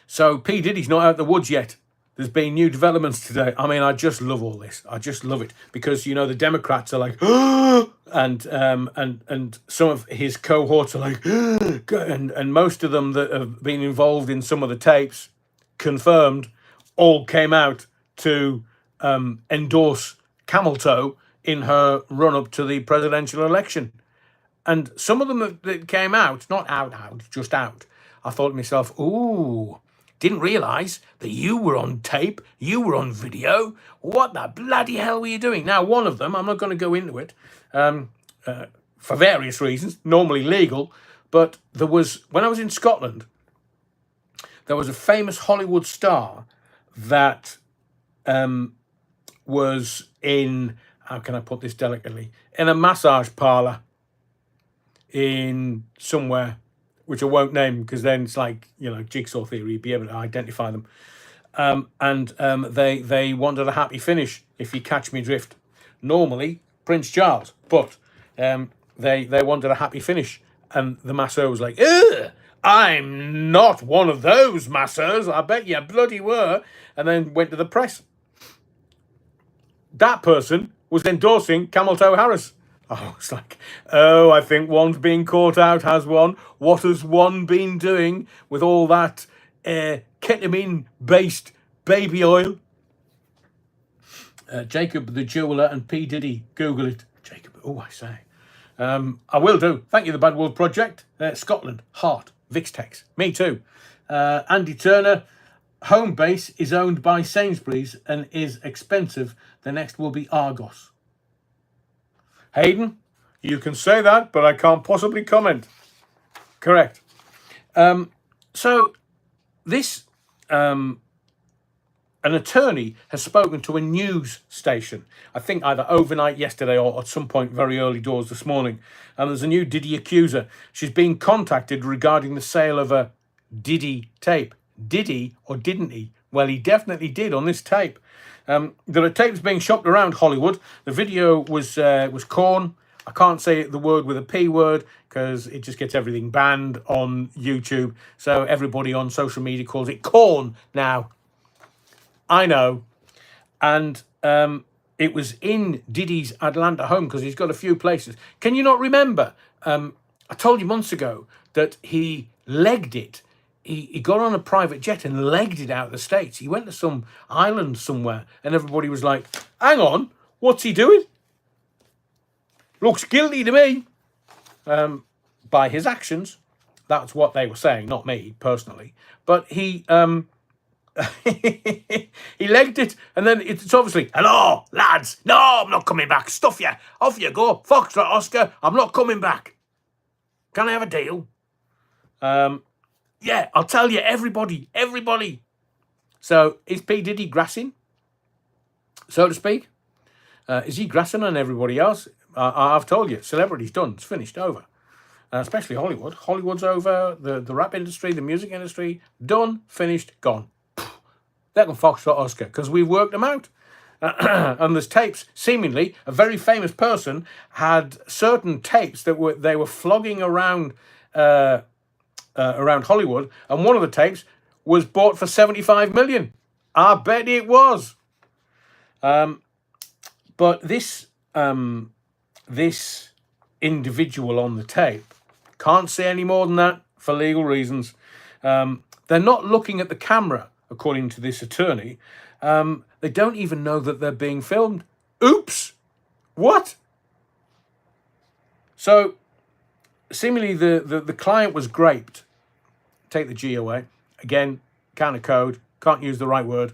So, P. Diddy's not out of the woods yet. There's been new developments today. I mean, I just love all this. I just love it. Because, you know, the Democrats are like, and some of his cohorts are like, and most of them that have been involved in some of the tapes, confirmed, all came out to endorse Camel Toe in her run-up to the presidential election. And some of them that came out, not out, just out, I thought to myself, ooh, didn't realise that you were on tape, you were on video. What the bloody hell were you doing? Now, one of them, I'm not going to go into it, for various reasons, normally legal, but there was, when I was in Scotland, there was a famous Hollywood star that was in, how can I put this delicately, in a massage parlour in somewhere, which I won't name because then it's like, you know, jigsaw theory, you'd be able to identify them. They wanted a happy finish, if you catch me drift. Normally, Prince Charles, but they wanted a happy finish. And the masseur was like, ugh, I'm not one of those masseurs, I bet you bloody were. And then went to the press. That person was endorsing Camel Toe Harris. Oh, it's like, oh, I think one's being caught out, has one. What has one been doing with all that ketamine-based baby oil? Jacob the Jeweller and P. Diddy. Google it. Jacob, oh, I say. I will do. Thank you, the Bad World Project. Scotland, Heart, Vixtex. Me too. Andy Turner. Home base is owned by Sainsbury's and is expensive. The next will be Argos. Hayden, you can say that, but I can't possibly comment. Correct. So this, an attorney has spoken to a news station, I think either overnight yesterday or at some point very early doors this morning. And there's a new Diddy accuser. She's being contacted regarding the sale of a Diddy tape. Diddy or didn't he? Well, he definitely did on this tape. There are tapes being shopped around Hollywood. The video was corn. I can't say the word with a P word because it just gets everything banned on YouTube. So everybody on social media calls it corn now. I know. And it was in Diddy's Atlanta home because he's got a few places. Can you not remember? I told you months ago that he legged it. He got on a private jet and legged it out of the States. He went to some island somewhere and everybody was like, hang on, what's he doing? Looks guilty to me. By his actions. That's what they were saying, not me personally. But he he legged it, and then it's obviously, hello, lads. No, I'm not coming back. Stuff you. Off you go. Foxtrot Oscar, I'm not coming back. Can I have a deal? Yeah, I'll tell you, everybody. So is P. Diddy grassing, so to speak? Is he grassing on everybody else? I've told you, celebrity's done. It's finished, over. Especially Hollywood. Hollywood's over. The rap industry, the music industry, done, finished, gone. They can Foxtrot Oscar because we've worked them out. And there's tapes. Seemingly, a very famous person had certain tapes that they were flogging around Hollywood, and one of the tapes was bought for 75 million. I bet it was. But this individual on the tape can't say any more than that for legal reasons. They're not looking at the camera, according to this attorney. They don't even know that they're being filmed. Oops! What? So, seemingly the client was graped. Take the G away. Again, counter code. Can't use the right word.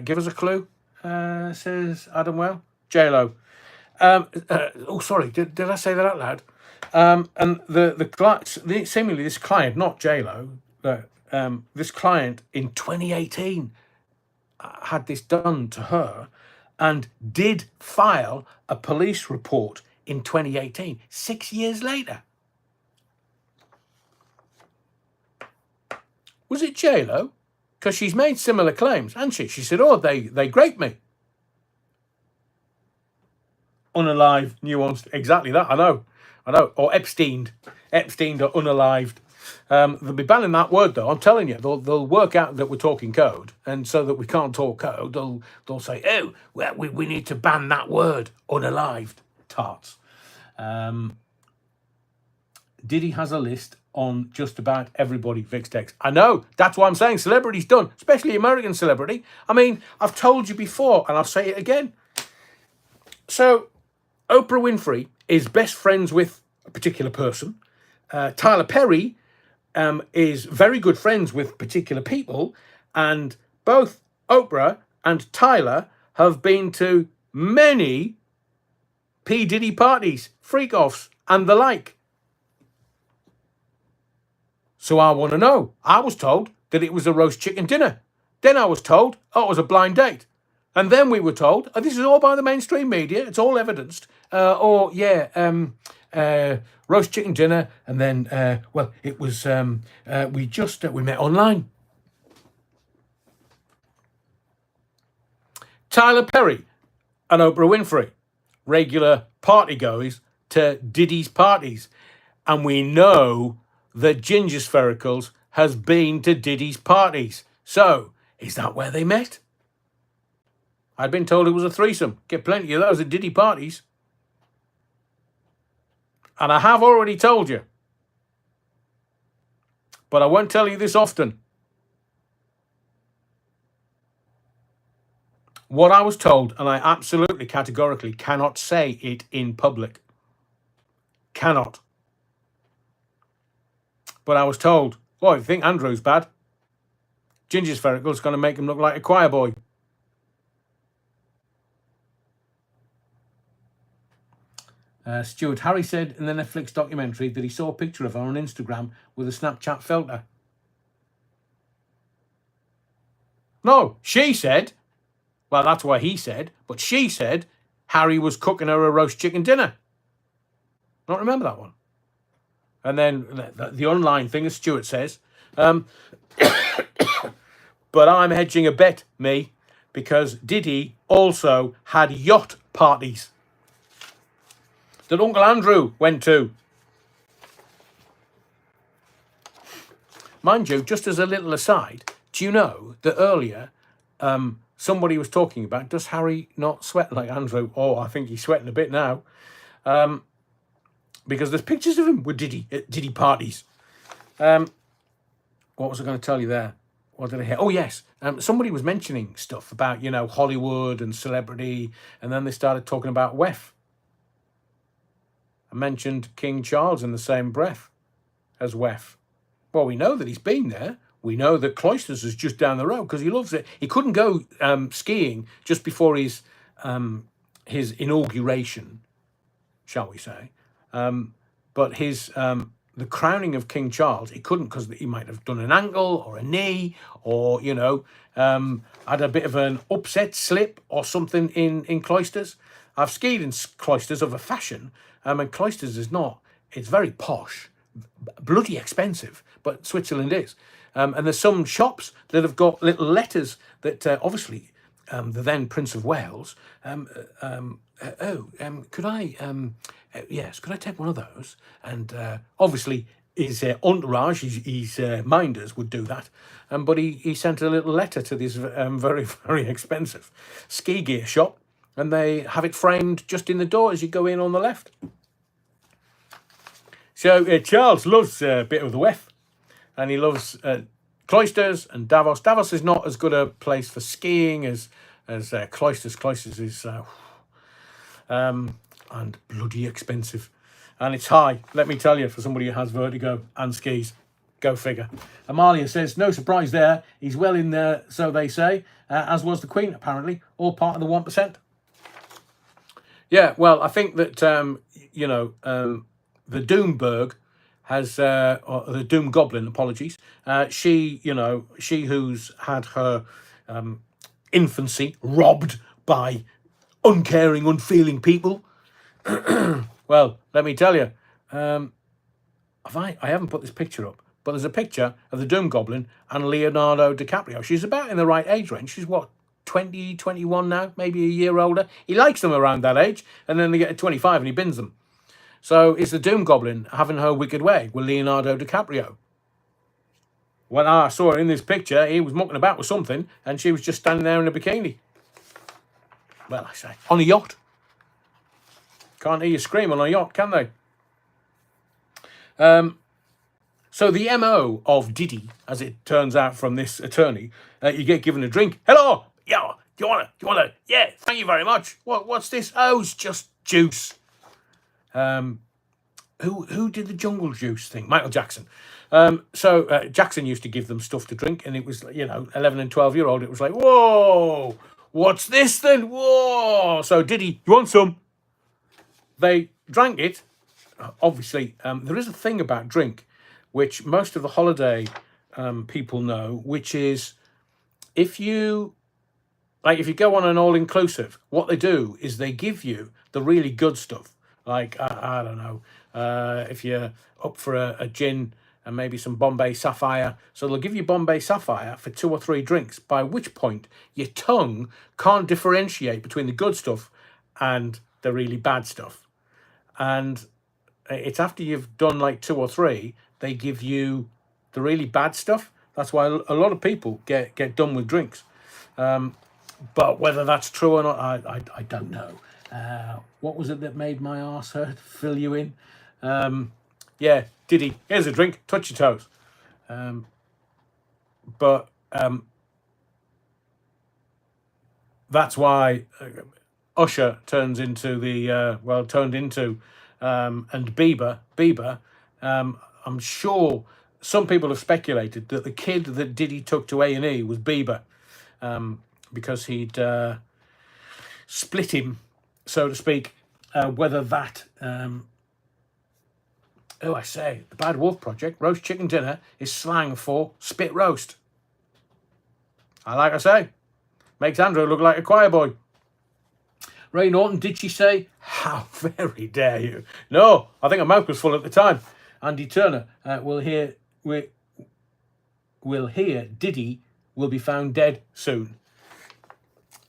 Give us a clue, says Adam Well. J-Lo. Oh, sorry. Did I say that out loud? And the client, seemingly this client, not J-Lo, this client in 2018 had this done to her and did file a police report in 2018, 6 years later. Was it J-Lo? Because she's made similar claims, hasn't she? She said, oh, they raped me. Unalived, nuanced, exactly that, I know. Or Epsteined or unalived. They'll be banning that word, though. I'm telling you, they'll work out that we're talking code, and so that we can't talk code, they'll say, oh, well, we need to ban that word, unalived, tarts. Diddy has a list on just about everybody, Vixtex. I know, that's why I'm saying celebrity's done, especially American celebrity. I mean, I've told you before, and I'll say it again. So, Oprah Winfrey is best friends with a particular person. Tyler Perry is very good friends with particular people, and both Oprah and Tyler have been to many P. Diddy parties, freak-offs, and the like. So I want to know. I was told that it was a roast chicken dinner. Then I was told, oh, it was a blind date. And then we were told, oh, this is all by the mainstream media, it's all evidenced, roast chicken dinner, and then, it was, we met online. Tyler Perry and Oprah Winfrey, regular party goers to Diddy's parties. And we know that Ginger Sphericals has been to Diddy's parties. So, is that where they met? I'd been told it was a threesome. Get plenty of those at Diddy parties. And I have already told you. But I won't tell you this often. What I was told, and I absolutely categorically cannot say it in public. Cannot. But I was told, oh, if you think Andrew's bad, Ginger Spherical's going to make him look like a choir boy. Stuart, Harry said in the Netflix documentary that he saw a picture of her on Instagram with a Snapchat filter. No, she said, well, that's what he said, but she said Harry was cooking her a roast chicken dinner. I don't remember that one. And then the online thing, as Stuart says, but I'm hedging a bet, me, because Diddy also had yacht parties that Uncle Andrew went to. Mind you, just as a little aside, do you know that earlier somebody was talking about, does Harry not sweat like Andrew? Oh, I think he's sweating a bit now. Because there's pictures of him with Diddy at Diddy parties. What was I going to tell you there? What did I hear? Oh, yes. Somebody was mentioning stuff about, Hollywood and celebrity, and then they started talking about WEF. I mentioned King Charles in the same breath as WEF. Well, we know that he's been there. we know that Cloisters is just down the road because he loves it. He couldn't go skiing just before his inauguration, shall we say. But his the crowning of King Charles, he couldn't because he might have done an ankle or a knee or, you know, had a bit of an upset slip or something in Cloisters. I've skied in Cloisters of a fashion, and Cloisters is not. It's very posh, bloody expensive, but Switzerland is. And there's some shops that have got little letters that obviously the then Prince of Wales. Could I? Yes, could I take one of those? And obviously his entourage, his minders would do that. But he sent a little letter to this very, very expensive ski gear shop, and they have it framed just in the door as you go in on the left. So Charles loves a bit of the West, and he loves Cloisters and Davos. Davos is not as good a place for skiing as Cloisters. Cloisters is and bloody expensive, and it's high. Let me tell you, for somebody who has vertigo and skis, go figure. Amalia says, no surprise there. He's well in there, so they say, as was the Queen apparently, all part of the 1%. Yeah, well, I think that the Doomberg has, or the Doom Goblin, apologies. She who's had her infancy robbed by uncaring, unfeeling people. Well, let me tell you, I haven't put this picture up, but there's a picture of the Doom Goblin and Leonardo DiCaprio. She's about in the right age range. She's what, 20, 21 now, maybe a year older. He likes them around that age, and then they get to 25 and he bins them. So it's the Doom Goblin having her wicked way with Leonardo DiCaprio. When I saw her in this picture, he was mucking about with something, and she was just standing there in a bikini. Well, I say, on a yacht. Can't hear you scream on a yacht, can they? So the MO of Diddy, as it turns out from this attorney, you get given a drink. Hello, yeah, do you wanna? Yeah, thank you very much. What's this? Oh, it's just juice. Who did the jungle juice thing? Michael Jackson. So Jackson used to give them stuff to drink, and it was, 11 and 12-year-old. It was like, whoa, what's this then? Whoa. So Diddy, you want some? They drank it. Obviously, there is a thing about drink, which most of the holiday people know, which is if you go on an all-inclusive, what they do is they give you the really good stuff. Like, I don't know, if you're up for a gin and maybe some Bombay Sapphire. So they'll give you Bombay Sapphire for 2 or 3 drinks, by which point your tongue can't differentiate between the good stuff and the really bad stuff. And it's after you've done like 2 or 3, they give you the really bad stuff. That's why a lot of people get done with drinks. But whether that's true or not, I don't know. What was it that made my arse hurt? Fill you in. Yeah, Diddy, here's a drink, touch your toes. But that's why Usher turned into and Bieber. I'm sure some people have speculated that the kid that Diddy took to A&E was Bieber, because he'd split him, so to speak. Whether that, the Bad Wolf Project, roast chicken dinner, is slang for spit roast. Like I say, makes Andrew look like a choir boy. Ray Norton, did she say, how very dare you? No, I think her mouth was full at the time. Andy Turner will hear Diddy will be found dead soon.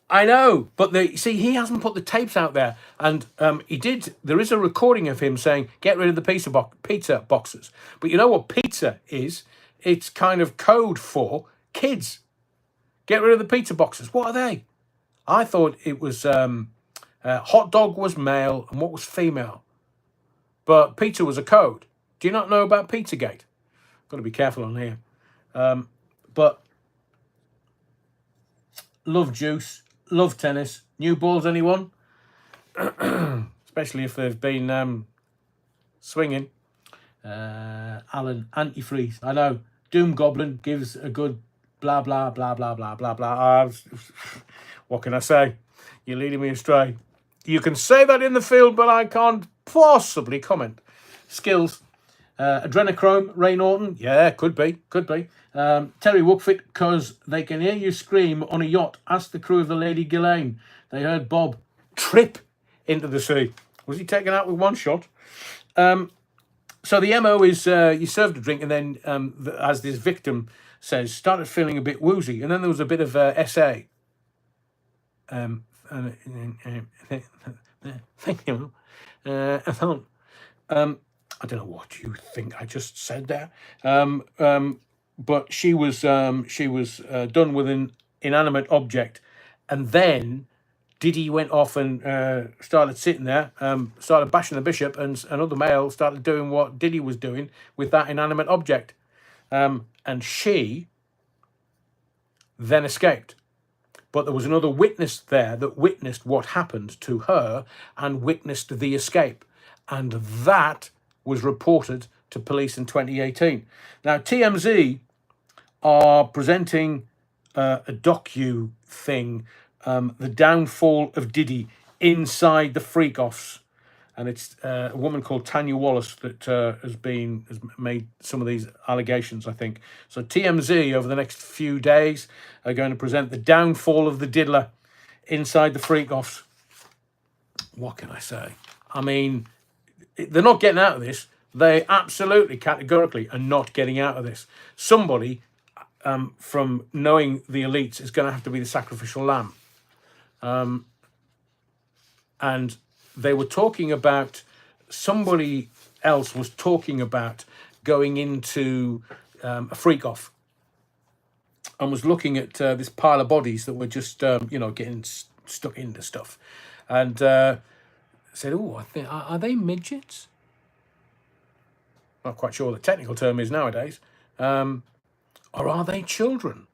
I know, but he hasn't put the tapes out there. And he did. There is a recording of him saying, get rid of the pizza boxes. But you know what pizza is? It's kind of code for kids. Get rid of the pizza boxes. What are they? I thought it was... hot dog was male and what was female, but pizza was a code. Do you not know about Pizzagate? Got to be careful on here. But love juice, love tennis. New balls, anyone? Especially if they've been swinging. Alan, antifreeze. I know. Doom Goblin gives a good blah, blah, blah, blah, blah, blah, blah. What can I say? You're leading me astray. You can say that in the field, but I can't possibly comment. Skills. Adrenochrome, Ray Norton. Yeah, could be. Terry Wookfit, because they can hear you scream on a yacht. Ask the crew of the Lady Ghislaine. They heard Bob trip into the sea. Was he taken out with one shot? So the MO is you served a drink, and then, as this victim says, started feeling a bit woozy. And then there was a bit of SA. Thank you. I don't know what you think I just said there. But she was done with an inanimate object, and then Diddy went off and started sitting there, started bashing the bishop, and another male started doing what Diddy was doing with that inanimate object, and she then escaped. But there was another witness there that witnessed what happened to her and witnessed the escape, and that was reported to police in 2018. Now, TMZ are presenting a docu thing, The Downfall of Diddy Inside the Freak-Offs. And it's a woman called Tanya Wallace that has made some of these allegations, I think. So TMZ, over the next few days, are going to present The Downfall of the Diddler Inside the Freak-Offs. What can I say? I mean, they're not getting out of this. They absolutely, categorically, are not getting out of this. Somebody from knowing the elites is going to have to be the sacrificial lamb. And they were talking about, somebody else was talking about going into a freak-off and was looking at this pile of bodies that were just, getting stuck into stuff. And said, oh, I think, are they midgets? Not quite sure what the technical term is nowadays. Or are they children?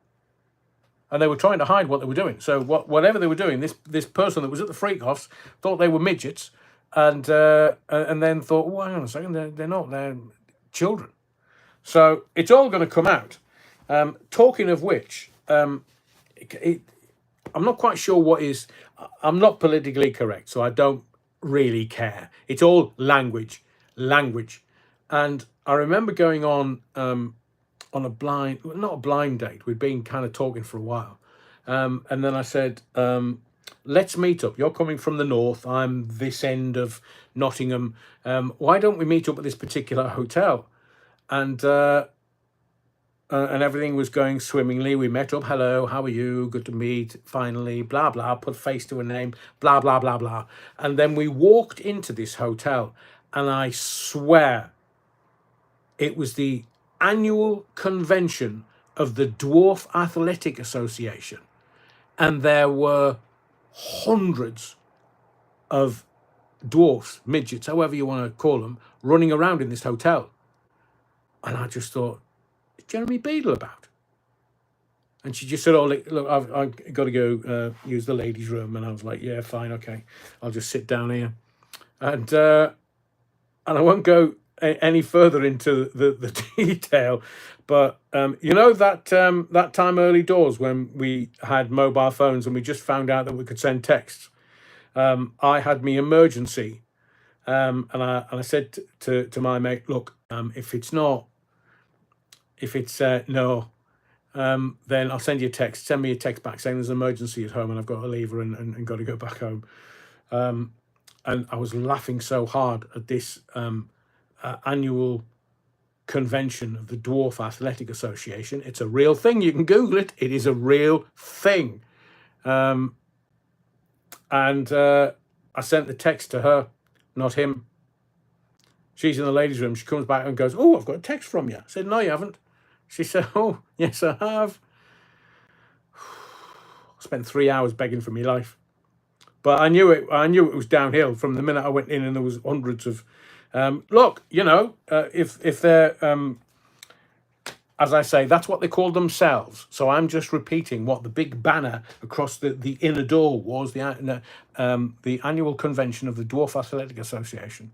And they were trying to hide what they were doing. So whatever they were doing, this person that was at the freak-offs thought they were midgets, and then thought, oh, hang on a second, they're not, they're children. So it's all going to come out. Talking of which, I'm not quite sure what is. I'm not politically correct, so I don't really care. It's all language. And I remember going on a not a blind date. We'd been kind of talking for a while. And then I said, let's meet up. You're coming from the north. I'm this end of Nottingham. Why don't we meet up at this particular hotel? And everything was going swimmingly. We met up. Hello, how are you? Good to meet. Finally, blah, blah. Put face to a name. Blah, blah, blah, blah. And then we walked into this hotel. And I swear it was the annual convention of the Dwarf Athletic Association, and there were hundreds of dwarfs, midgets, however you want to call them, running around in this hotel. And I just thought, is Jeremy Beadle about? And she just said, oh, look, I've got to go use the ladies' room. And I was like, yeah, fine, okay, I'll just sit down here. And I won't go any further into the detail, but that time early doors when we had mobile phones and we just found out that we could send texts. I had me emergency, and I said to my mate, look, if it's no, then I'll send you a text. Send me a text back saying there's an emergency at home and I've got to leave her and got to go back home. And I was laughing so hard at this annual convention of the Dwarf Athletic Association. It's a real thing. You can Google it. It is a real thing. And I sent the text to her, not him. She's in the ladies' room. She comes back and goes, oh, I've got a text from you. I said, no, you haven't. She said, oh, yes, I have. I spent 3 hours begging for my life. But I knew it was downhill from the minute I went in, and there was hundreds of look, if they're as I say, that's what they call themselves. So I'm just repeating what the big banner across the inner door was, the annual convention of the Dwarf Athletic Association.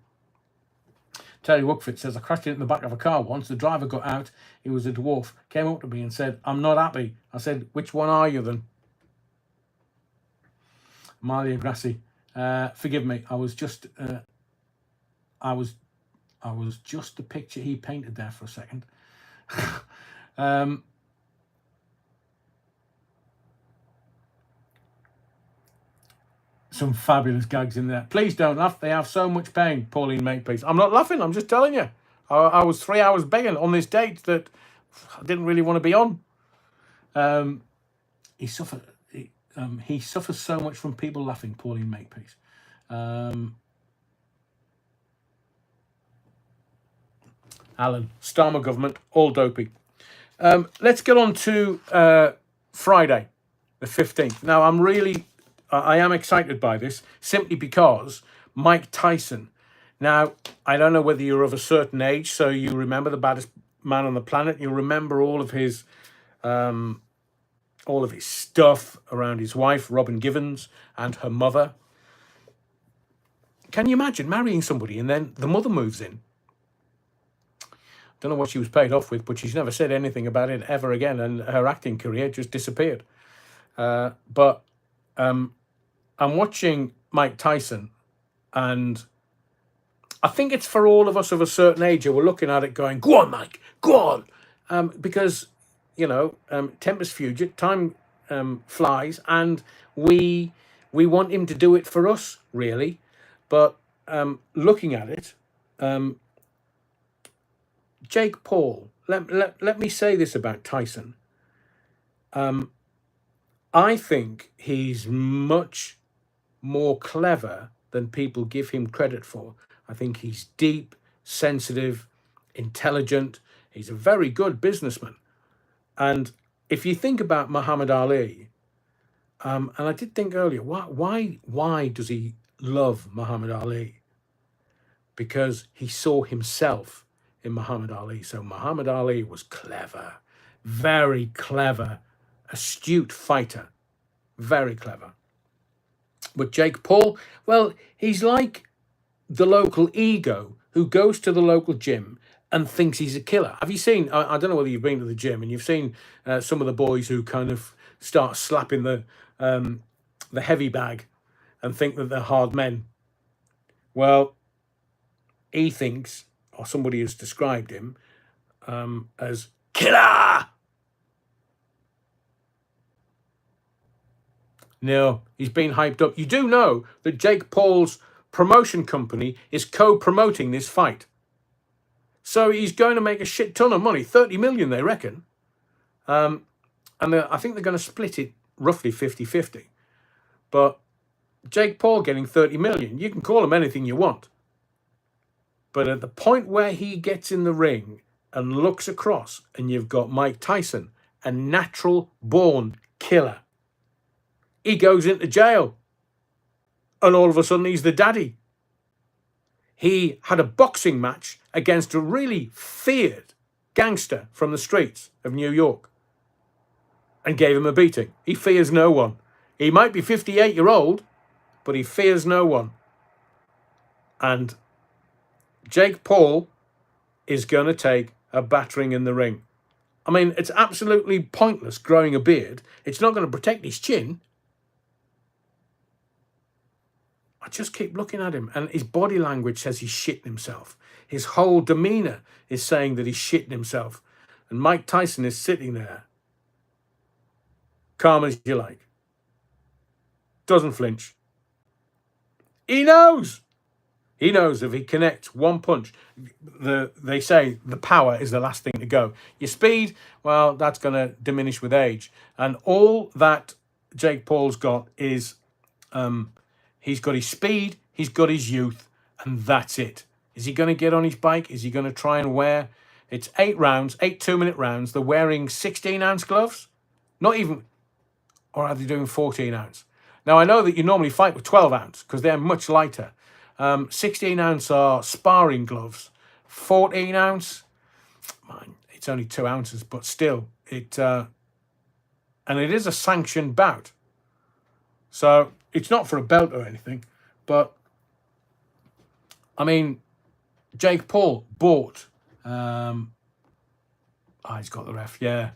Terry Wookford says, I crashed into the back of a car once. The driver got out. He was a dwarf. Came up to me and said, I'm not happy. I said, which one are you then? Malia Grassi, forgive me. I was just the picture he painted there for a second. Some fabulous gags in there. Please don't laugh. They have so much pain. Pauline Makepeace. I'm not laughing. I'm just telling you. I was 3 hours begging on this date that I didn't really want to be on. He suffers so much from people laughing. Pauline Makepeace. Alan, Starmer government, all dopey. Let's get on to Friday, the 15th. Now, I am excited by this simply because Mike Tyson. Now, I don't know whether you're of a certain age, so you remember the baddest man on the planet. You remember all of his stuff around his wife, Robin Givens, and her mother. Can you imagine marrying somebody and then the mother moves in? Don't know what she was paid off with, but she's never said anything about it ever again, and her acting career just disappeared. But I'm watching Mike Tyson, and I think it's for all of us of a certain age who are looking at it going, go on, Mike, go on. Because, tempers fugit, time flies, and we want him to do it for us, really. But looking at it, Jake Paul, let me say this about Tyson. I think he's much more clever than people give him credit for. I think he's deep, sensitive, intelligent. He's a very good businessman. And if you think about Muhammad Ali, and I did think earlier, why does he love Muhammad Ali? Because he saw himself in Muhammad Ali. So Muhammad Ali was clever, very clever, astute fighter, very clever. But Jake Paul, well, he's like the local ego who goes to the local gym and thinks he's a killer. Have you seen, I don't know whether you've been to the gym and you've seen some of the boys who kind of start slapping the heavy bag and think that they're hard men. Well, he thinks, or somebody has described him as killer. No, he's been hyped up. You do know that Jake Paul's promotion company is co-promoting this fight. So he's going to make a shit ton of money, 30 million, they reckon. And I think they're going to split it roughly 50-50. But Jake Paul getting 30 million, you can call him anything you want. But at the point where he gets in the ring and looks across, and you've got Mike Tyson, a natural-born killer. He goes into jail. And all of a sudden, he's the daddy. He had a boxing match against a really feared gangster from the streets of New York and gave him a beating. He fears no one. He might be 58-year-old, but he fears no one. And Jake Paul is going to take a battering in the ring. I mean, it's absolutely pointless growing a beard. It's not going to protect his chin. I just keep looking at him, and his body language says he's shitting himself. His whole demeanor is saying that he's shitting himself. And Mike Tyson is sitting there, calm as you like. Doesn't flinch. He knows. He knows if he connects one punch, they say the power is the last thing to go. Your speed, well, that's going to diminish with age. And all that Jake Paul's got is he's got his speed, he's got his youth, and that's it. Is he going to get on his bike? Is he going to try and wear... It's 8 rounds, 8 two-minute rounds. They're wearing 16-ounce gloves. Not even... Or are they doing 14-ounce? Now, I know that you normally fight with 12-ounce because they're much lighter. 16-ounce are sparring gloves. 14-ounce, man, it's only 2 ounces, but still, and it is a sanctioned bout. So it's not for a belt or anything, but I mean, Jake Paul bought. He's got the ref. Yeah.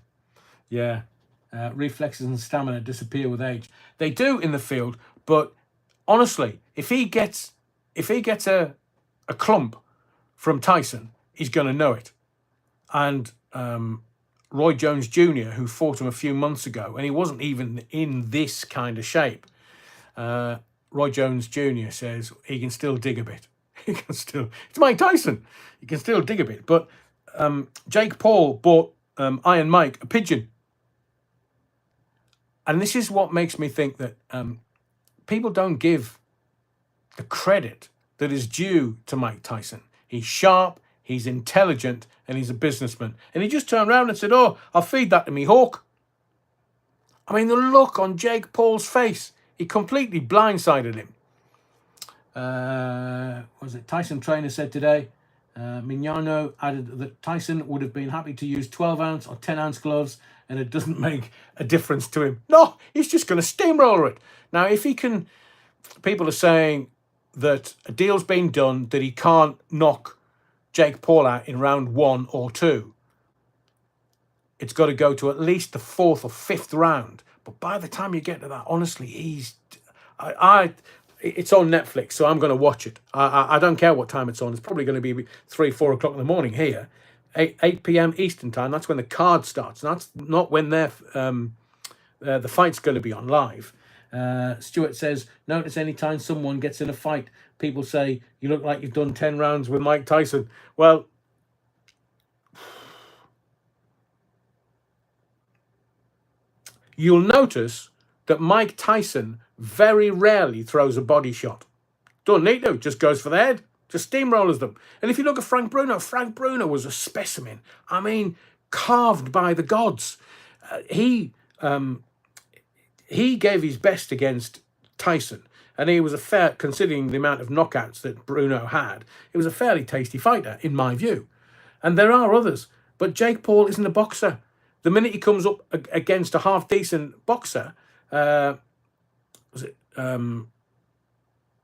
Reflexes and stamina disappear with age. They do in the field, but honestly, if he gets a clump from Tyson, he's going to know it. And Roy Jones Jr., who fought him a few months ago, and he wasn't even in this kind of shape. Roy Jones Jr. says he can still dig a bit. It's Mike Tyson. He can still dig a bit. But Jake Paul bought Iron Mike a pigeon. And this is what makes me think that people don't give the credit that is due to Mike Tyson. He's sharp, he's intelligent, and he's a businessman. And he just turned around and said, "Oh, I'll feed that to me hawk." I mean, the look on Jake Paul's face, he completely blindsided him. Was it Tyson trainer said today? Mignano added that Tyson would have been happy to use 12-ounce or 10-ounce gloves, and it doesn't make a difference to him. No, he's just going to steamroller it. Now, if he can, people are saying that a deal's been done that he can't knock Jake Paul out in round 1 or 2. It's got to go to at least the 4th or 5th round. But by the time you get to that, honestly, it's on Netflix, so I'm going to watch it. I don't care what time it's on. It's probably going to be 3, 4 o'clock in the morning here. 8 p.m. Eastern time. That's when the card starts. That's not when the fight's going to be on live. Stuart says, notice anytime someone gets in a fight, people say, you look like you've done 10 rounds with Mike Tyson. Well, you'll notice that Mike Tyson very rarely throws a body shot. Doesn't need to, just goes for the head, just steamrollers them. And if you look at Frank Bruno was a specimen. I mean, carved by the gods. He gave his best against Tyson, and he was considering the amount of knockouts that Bruno had, it was a fairly tasty fighter, in my view. And there are others, but Jake Paul isn't a boxer. The minute he comes up against a half-decent boxer,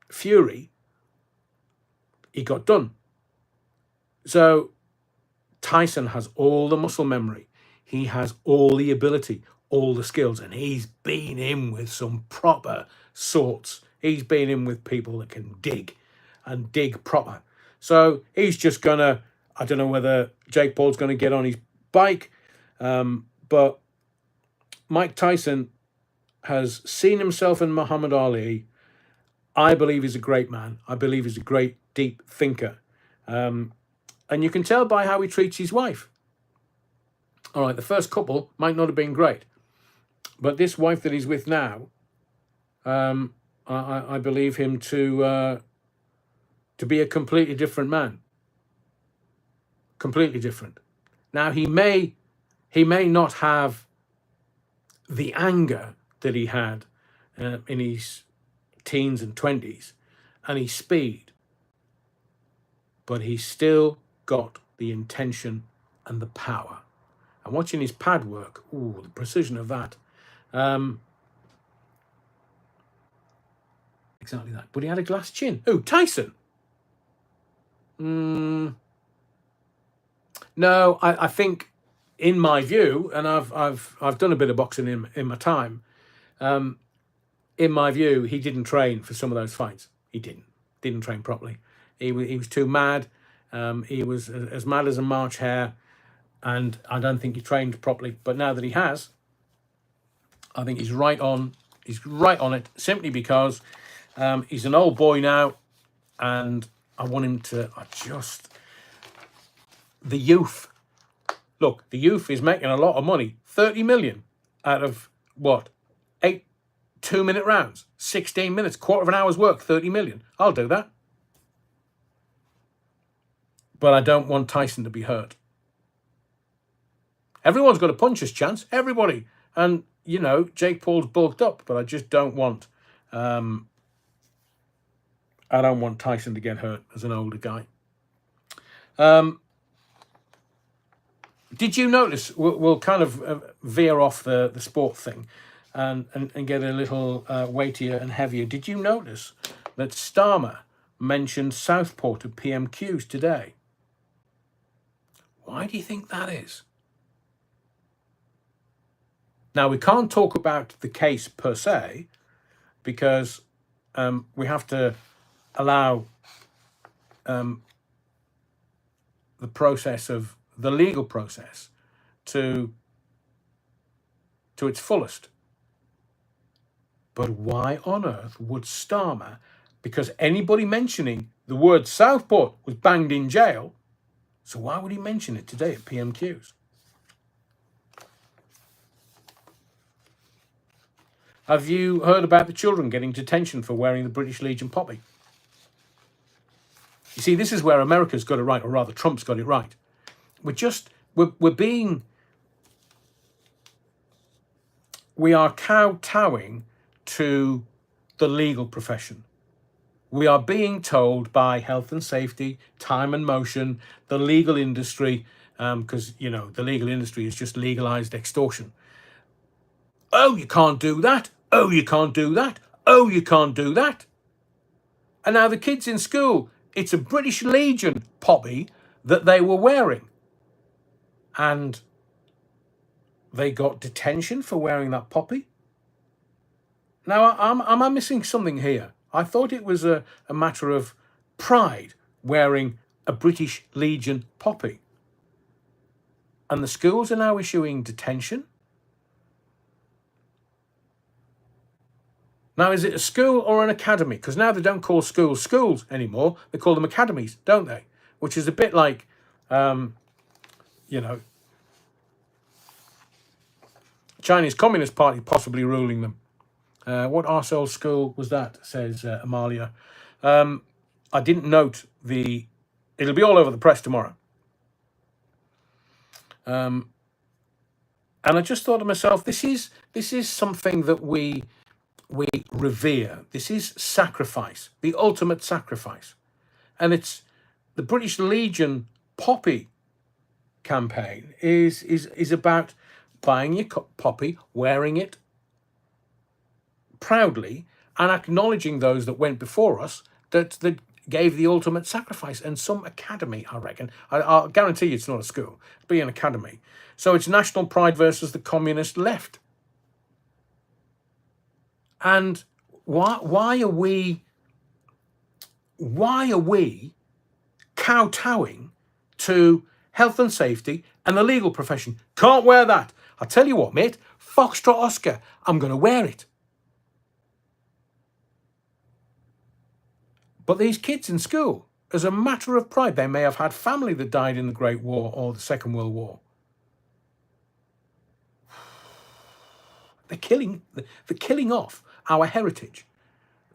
Fury, he got done. So Tyson has all the muscle memory. He has all the ability, all the skills, and he's been in with some proper sorts. He's been in with people that can dig and dig proper. So he's just gonna, I don't know whether Jake Paul's gonna get on his bike, but Mike Tyson has seen himself in Muhammad Ali. I believe he's a great man. I believe he's a great, deep thinker. And you can tell by how he treats his wife. All right, the first couple might not have been great, but this wife that he's with now, I believe him to be a completely different man. Completely different. Now, he may not have the anger that he had in his teens and 20s and his speed, but he's still got the intention and the power. And watching his pad work, ooh, the precision of that. Exactly that. But he had a glass chin. Oh, Tyson. No, I think, in my view, and I've done a bit of boxing in my time. In my view, he didn't train for some of those fights. He didn't train properly. He was too mad. He was as mad as a March hare, and I don't think he trained properly. But now that he has, I think he's right on. He's right on it, simply because he's an old boy now, and I want him to adjust. The youth. Look, the youth is making a lot of money. 30 million out of what? 8 2-minute rounds. 16 minutes, quarter of an hour's work, 30 million. I'll do that. But I don't want Tyson to be hurt. Everyone's got a puncher's chance. Everybody. And, you know, Jake Paul's bulked up, but I just don't want... I don't want Tyson to get hurt as an older guy. Did you notice, we'll kind of veer off the sport thing and get a little weightier and heavier. Did you notice that Starmer mentioned Southport at PMQs today. Why do you think that is? Now, we can't talk about the case per se because we have to allow the process of the legal process to its fullest. But why on earth would Starmer, because anybody mentioning the word Southport was banged in jail, so why would he mention it today at PMQs? Have you heard about the children getting detention for wearing the British Legion poppy? You see, this is where America's got it right, or rather Trump's got it right. We are kowtowing to the legal profession. We are being told by health and safety, time and motion, the legal industry, because, the legal industry has just legalized extortion. Oh, you can't do that. Oh, you can't do that. Oh, you can't do that. And now the kids in school, it's a British Legion poppy that they were wearing. And they got detention for wearing that poppy. Now, am I missing something here? I thought it was a matter of pride wearing a British Legion poppy. And the schools are now issuing detention? Now, is it a school or an academy? Because now they don't call schools schools anymore. They call them academies, don't they? Which is a bit like, Chinese Communist Party possibly ruling them. What arsehole school was that, says Amalia. I didn't note it'll be all over the press tomorrow. And I just thought to myself, this is something that we revere. This is sacrifice, the ultimate sacrifice. And it's the British Legion poppy campaign is about buying your poppy, wearing it proudly, and acknowledging those that went before us that gave the ultimate sacrifice. And some academy, I reckon, I'll guarantee you it's not a school, it'll be an academy. So it's national pride versus the communist left. And why are we kowtowing to health and safety and the legal profession? Can't wear that. I'll tell you what, mate, Foxtrot Oscar, I'm going to wear it. But these kids in school, as a matter of pride, they may have had family that died in the Great War or the Second World War. They're killing off our heritage.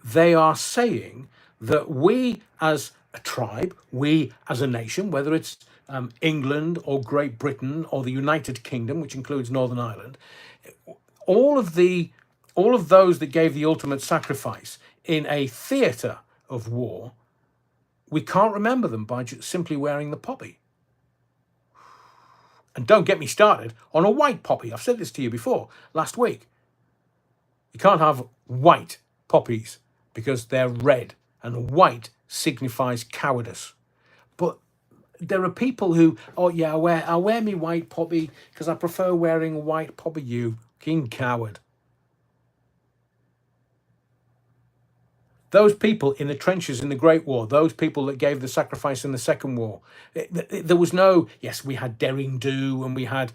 They are saying that we as a tribe, we as a nation, whether it's England or Great Britain or the United Kingdom, which includes Northern Ireland, all of those that gave the ultimate sacrifice in a theatre of war, we can't remember them by just simply wearing the poppy. And don't get me started on a white poppy. I've said this to you before last week. You can't have white poppies because they're red, and white signifies cowardice. But there are people who, I'll wear me white poppy because I prefer wearing a white poppy. You king coward. Those people in the trenches in the Great War, those people that gave the sacrifice in the Second War, there was no, yes, we had Daring Do and we had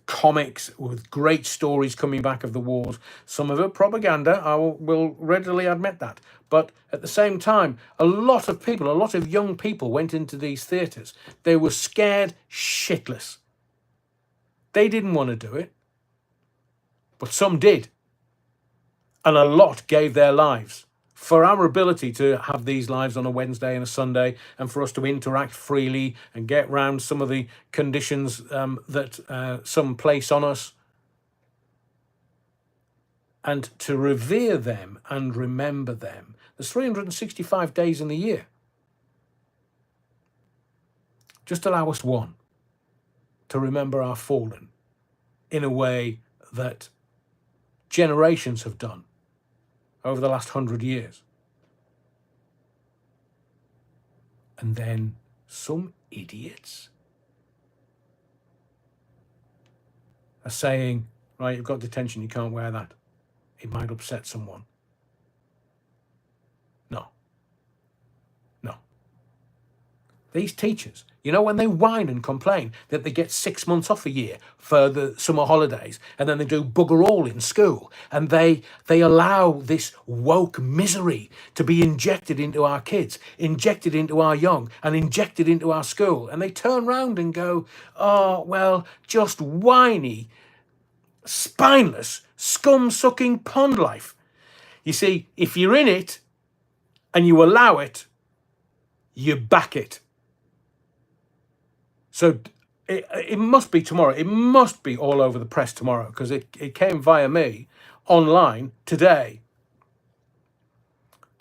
comics with great stories coming back of the wars. Some of it propaganda, I will readily admit that. But at the same time, a lot of young people went into these theatres. They were scared shitless. They didn't want to do it, but some did. And a lot gave their lives for our ability to have these lives on a Wednesday and a Sunday, and for us to interact freely and get round some of the conditions that some place on us, and to revere them and remember them. There's 365 days in the year. Just allow us one to remember our fallen in a way that generations have done over the last 100 years. And then some idiots are saying, right, you've got detention, you can't wear that. It might upset someone. No. These teachers, when they whine and complain that they get 6 months off a year for the summer holidays, and then they do bugger all in school, and they allow this woke misery to be injected into our kids, injected into our young, and injected into our school, and they turn round and go, oh, well, just whiny, spineless, scum-sucking pond life. You see, if you're in it and you allow it, you back it. So it must be tomorrow. It must be all over the press tomorrow, because it came via me online today.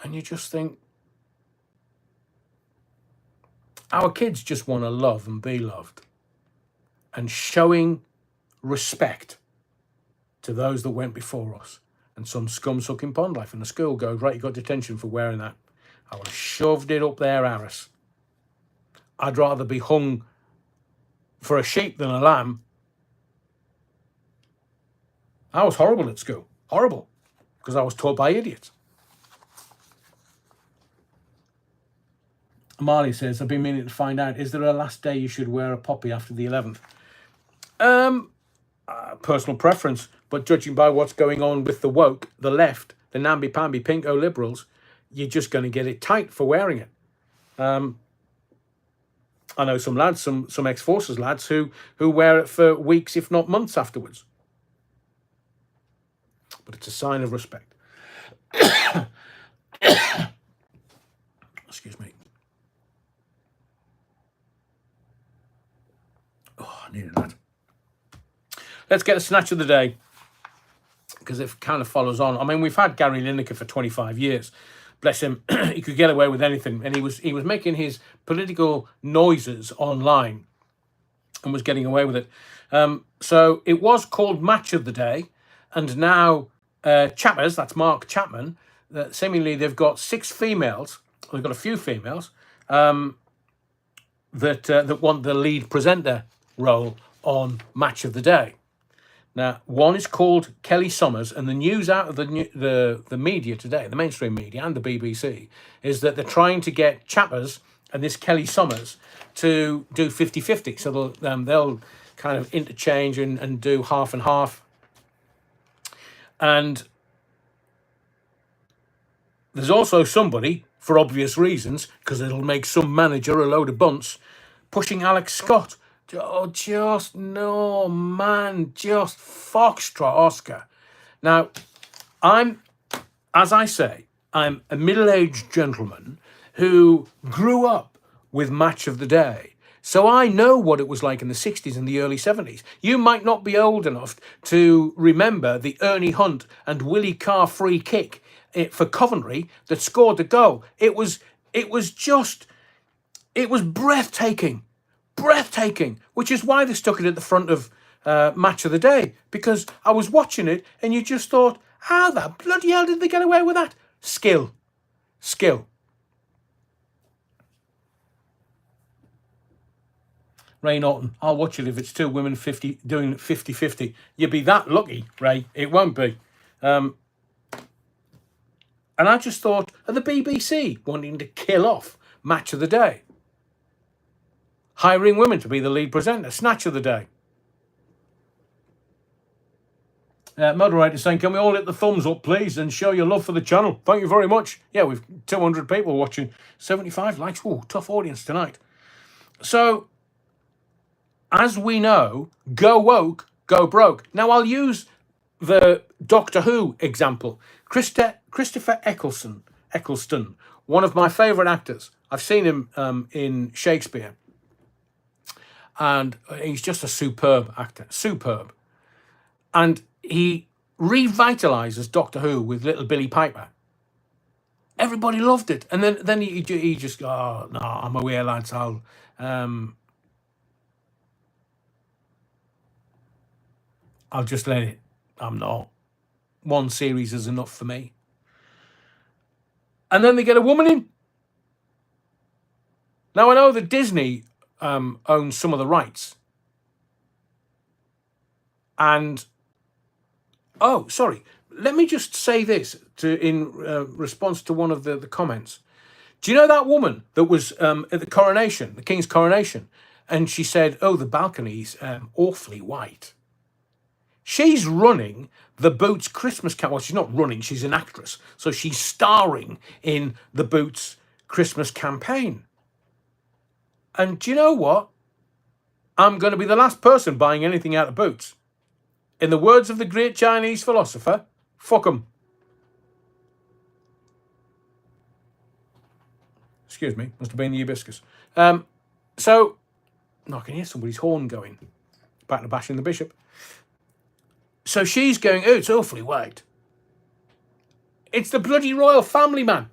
And you just think, our kids just want to love and be loved. And showing respect to those that went before us. And some scum-sucking pond life. And the school goes, right, you got detention for wearing that. I would have shoved it up their arse. I'd rather be hung for a sheep than a lamb. I was horrible at school. Horrible. Because I was taught by idiots. Marley says, I've been meaning to find out, is there a last day you should wear a poppy after the 11th? Personal preference. But judging by what's going on with the woke, the left, the namby-pamby pinko liberals, you're just going to get it tight for wearing it. I know some lads, some ex-forces lads who wear it for weeks, if not months afterwards. But it's a sign of respect. Excuse me. Oh, I needed that. Let's get a snatch of the day, because it kind of follows on. I mean, we've had Gary Lineker for 25 years. Bless him, he could get away with anything, and he was making his political noises online and was getting away with it. So it was called Match of the Day, and now Chappers, that's Mark Chapman, seemingly they've got 6 females, they've got a few females, that want the lead presenter role on Match of the Day. Now, one is called Kelly Summers, and the news out of the media today, the mainstream media and the BBC, is that they're trying to get Chappers and this Kelly Summers to do 50-50. So they'll kind of interchange and do half and half. And there's also somebody, for obvious reasons, because it'll make some manager a load of bunts, pushing Alex Scott. Oh, just no, man, just foxtrot Oscar. Now, as I say, I'm a middle-aged gentleman who grew up with Match of the Day. So I know what it was like in the 60s and the early 70s. You might not be old enough to remember the Ernie Hunt and Willie Carr free kick for Coventry that scored the goal. It was breathtaking. Breathtaking, which is why they stuck it at the front of Match of the Day, because I was watching it and you just thought, how the bloody hell did they get away with that? Skill. Ray Norton, I'll watch it if it's 2 women doing 50-50. You'd be that lucky, Ray. It won't be. And I just thought of the BBC wanting to kill off Match of the Day. Hiring women to be the lead presenter. Snatch of the Day. Moderator saying, can we all hit the thumbs up, please, and show your love for the channel? Thank you very much. Yeah, we've 200 people watching. 75 likes. Ooh, tough audience tonight. So, as we know, go woke, go broke. Now, I'll use the Doctor Who example. Christopher Eccleston, one of my favourite actors. I've seen him in Shakespeare. And he's just a superb actor. Superb. And he revitalizes Doctor Who with little Billy Piper. Everybody loved it. And then he just, oh, no, I'm away, lads. I'll just let it. I'm not. One series is enough for me. And then they get a woman in. Now, I know that Disney owns some of the rights. And, oh, sorry. Let me just say this in response to one of the comments. Do you know that woman that was at the coronation, the King's coronation? And she said, oh, the balcony's awfully white. She's running the Boots Christmas campaign. Well, she's not running, she's an actress. So she's starring in the Boots Christmas campaign. And do you know what? I'm going to be the last person buying anything out of Boots. In the words of the great Chinese philosopher, fuck 'em. Excuse me, must have been the hibiscus. So, no, I can hear somebody's horn going. Back to bashing the bishop. So she's going, oh, it's awfully white. It's the bloody royal family, man.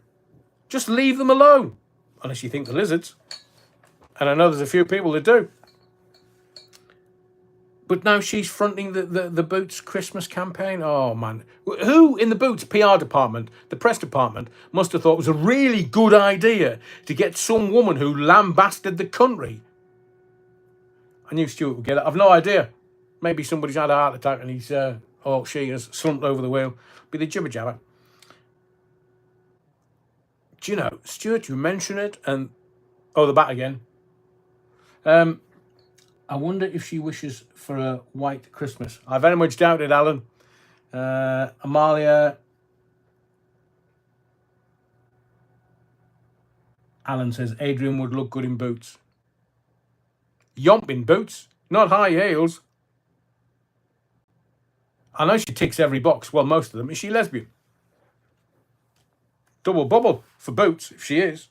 Just leave them alone. Unless you think the lizards. And I know there's a few people that do. But now she's fronting the Boots Christmas campaign. Oh, man. Who in the Boots PR department, the press department, must have thought it was a really good idea to get some woman who lambasted the country? I knew Stuart would get it. I've no idea. Maybe somebody's had a heart attack and he's, or she has slumped over the wheel. Be the jibber jabber. Do you know, Stuart, you mention it and, oh, the bat again. I wonder if she wishes for a white Christmas. I very much doubt it, Alan. Amalia. Alan says, Adrian would look good in boots. Yomp in boots, not high heels. I know she ticks every box. Well, most of them. Is she lesbian? Double bubble for boots, if she is.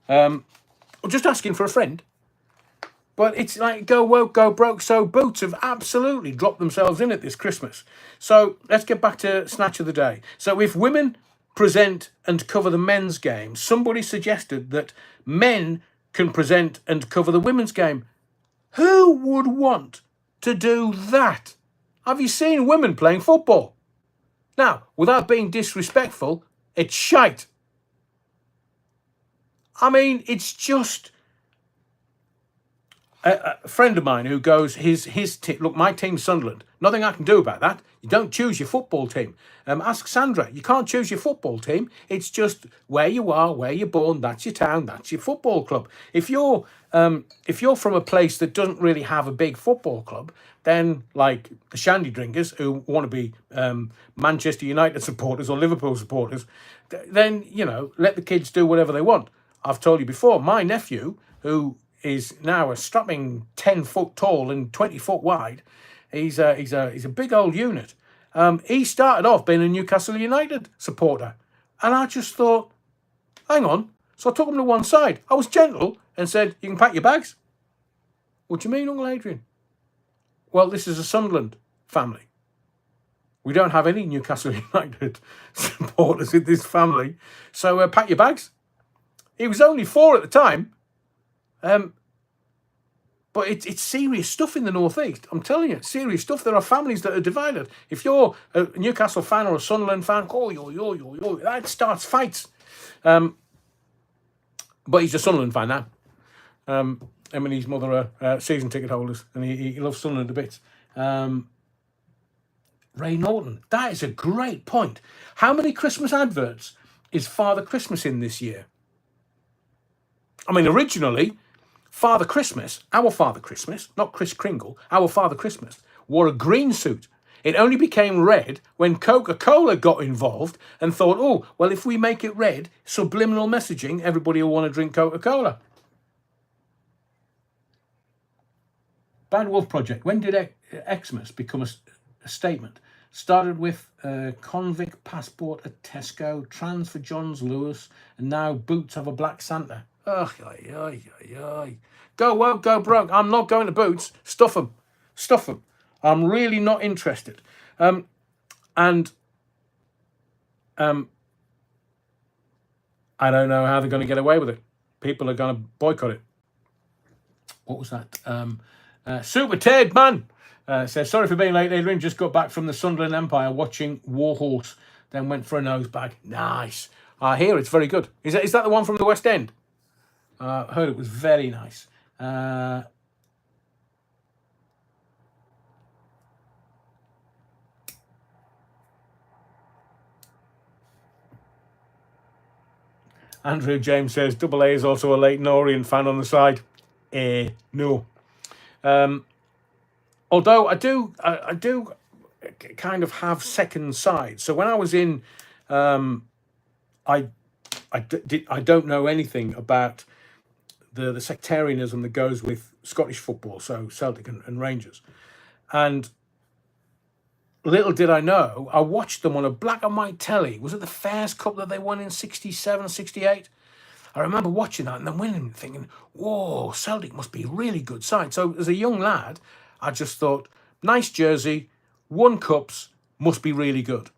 I'm just asking for a friend. But it's like go woke, go broke. So Boots have absolutely dropped themselves in at this Christmas. So let's get back to Snatch of the Day. So if women present and cover the men's game, somebody suggested that men can present and cover the women's game. Who would want to do that? Have you seen women playing football? Now, without being disrespectful, it's shite. I mean, it's just... A friend of mine who goes, his team, look, my team's Sunderland. Nothing I can do about that. You don't choose your football team. Ask Sandra. You can't choose your football team. It's just where you are, where you're born. That's your town. That's your football club. If you're from a place that doesn't really have a big football club, then like the shandy drinkers who want to be Manchester United supporters or Liverpool supporters, then let the kids do whatever they want. I've told you before. My nephew, who is now a strapping 10 foot tall and 20 foot wide. He's a big old unit. He started off being a Newcastle United supporter. And I just thought, hang on. So I took him to one side. I was gentle and said, you can pack your bags. What do you mean, Uncle Adrian? Well, this is a Sunderland family. We don't have any Newcastle United supporters in this family. So pack your bags. He was only 4 at the time. But it's serious stuff in the Northeast. I'm telling you, serious stuff. There are families that are divided. If you're a Newcastle fan or a Sunderland fan, that starts fights. But he's a Sunderland fan now. Him and his mother are season ticket holders, and he loves Sunderland a bit. Ray Norton, that is a great point. How many Christmas adverts is Father Christmas in this year? I mean, originally, Father Christmas, our Father Christmas, not Kris Kringle, our Father Christmas, wore a green suit. It only became red when Coca-Cola got involved and thought, oh, well, if we make it red, subliminal messaging, everybody will want to drink Coca-Cola. Bad Wolf Project. When did Xmas become a statement? Started with convict passport at Tesco, trans for Johns Lewis, and now Boots have a black Santa. Go woke, go broke. I'm not going to Boots. Stuff them. I'm really not interested. I don't know how they're going to get away with it. People are going to boycott it. What was that? Super Ted, man. Says, sorry for being late, Adrian. Just got back from the Sunderland Empire watching Warhorse. Then went for a nose bag. Nice. I hear it's very good. Is that the one from the West End? I heard it was very nice. Andrew James says Double A is also a Leighton Orient fan on the side. No. Although I do kind of have second sides. So when I was in, I I don't know anything about the sectarianism that goes with Scottish football, so Celtic and Rangers. And little did I know, I watched them on a black and white telly. Was it the Fairs Cup that they won in 67, 68? I remember watching that and then winning and thinking, whoa, Celtic must be a really good side. So as a young lad, I just thought, nice jersey, won cups, must be really good.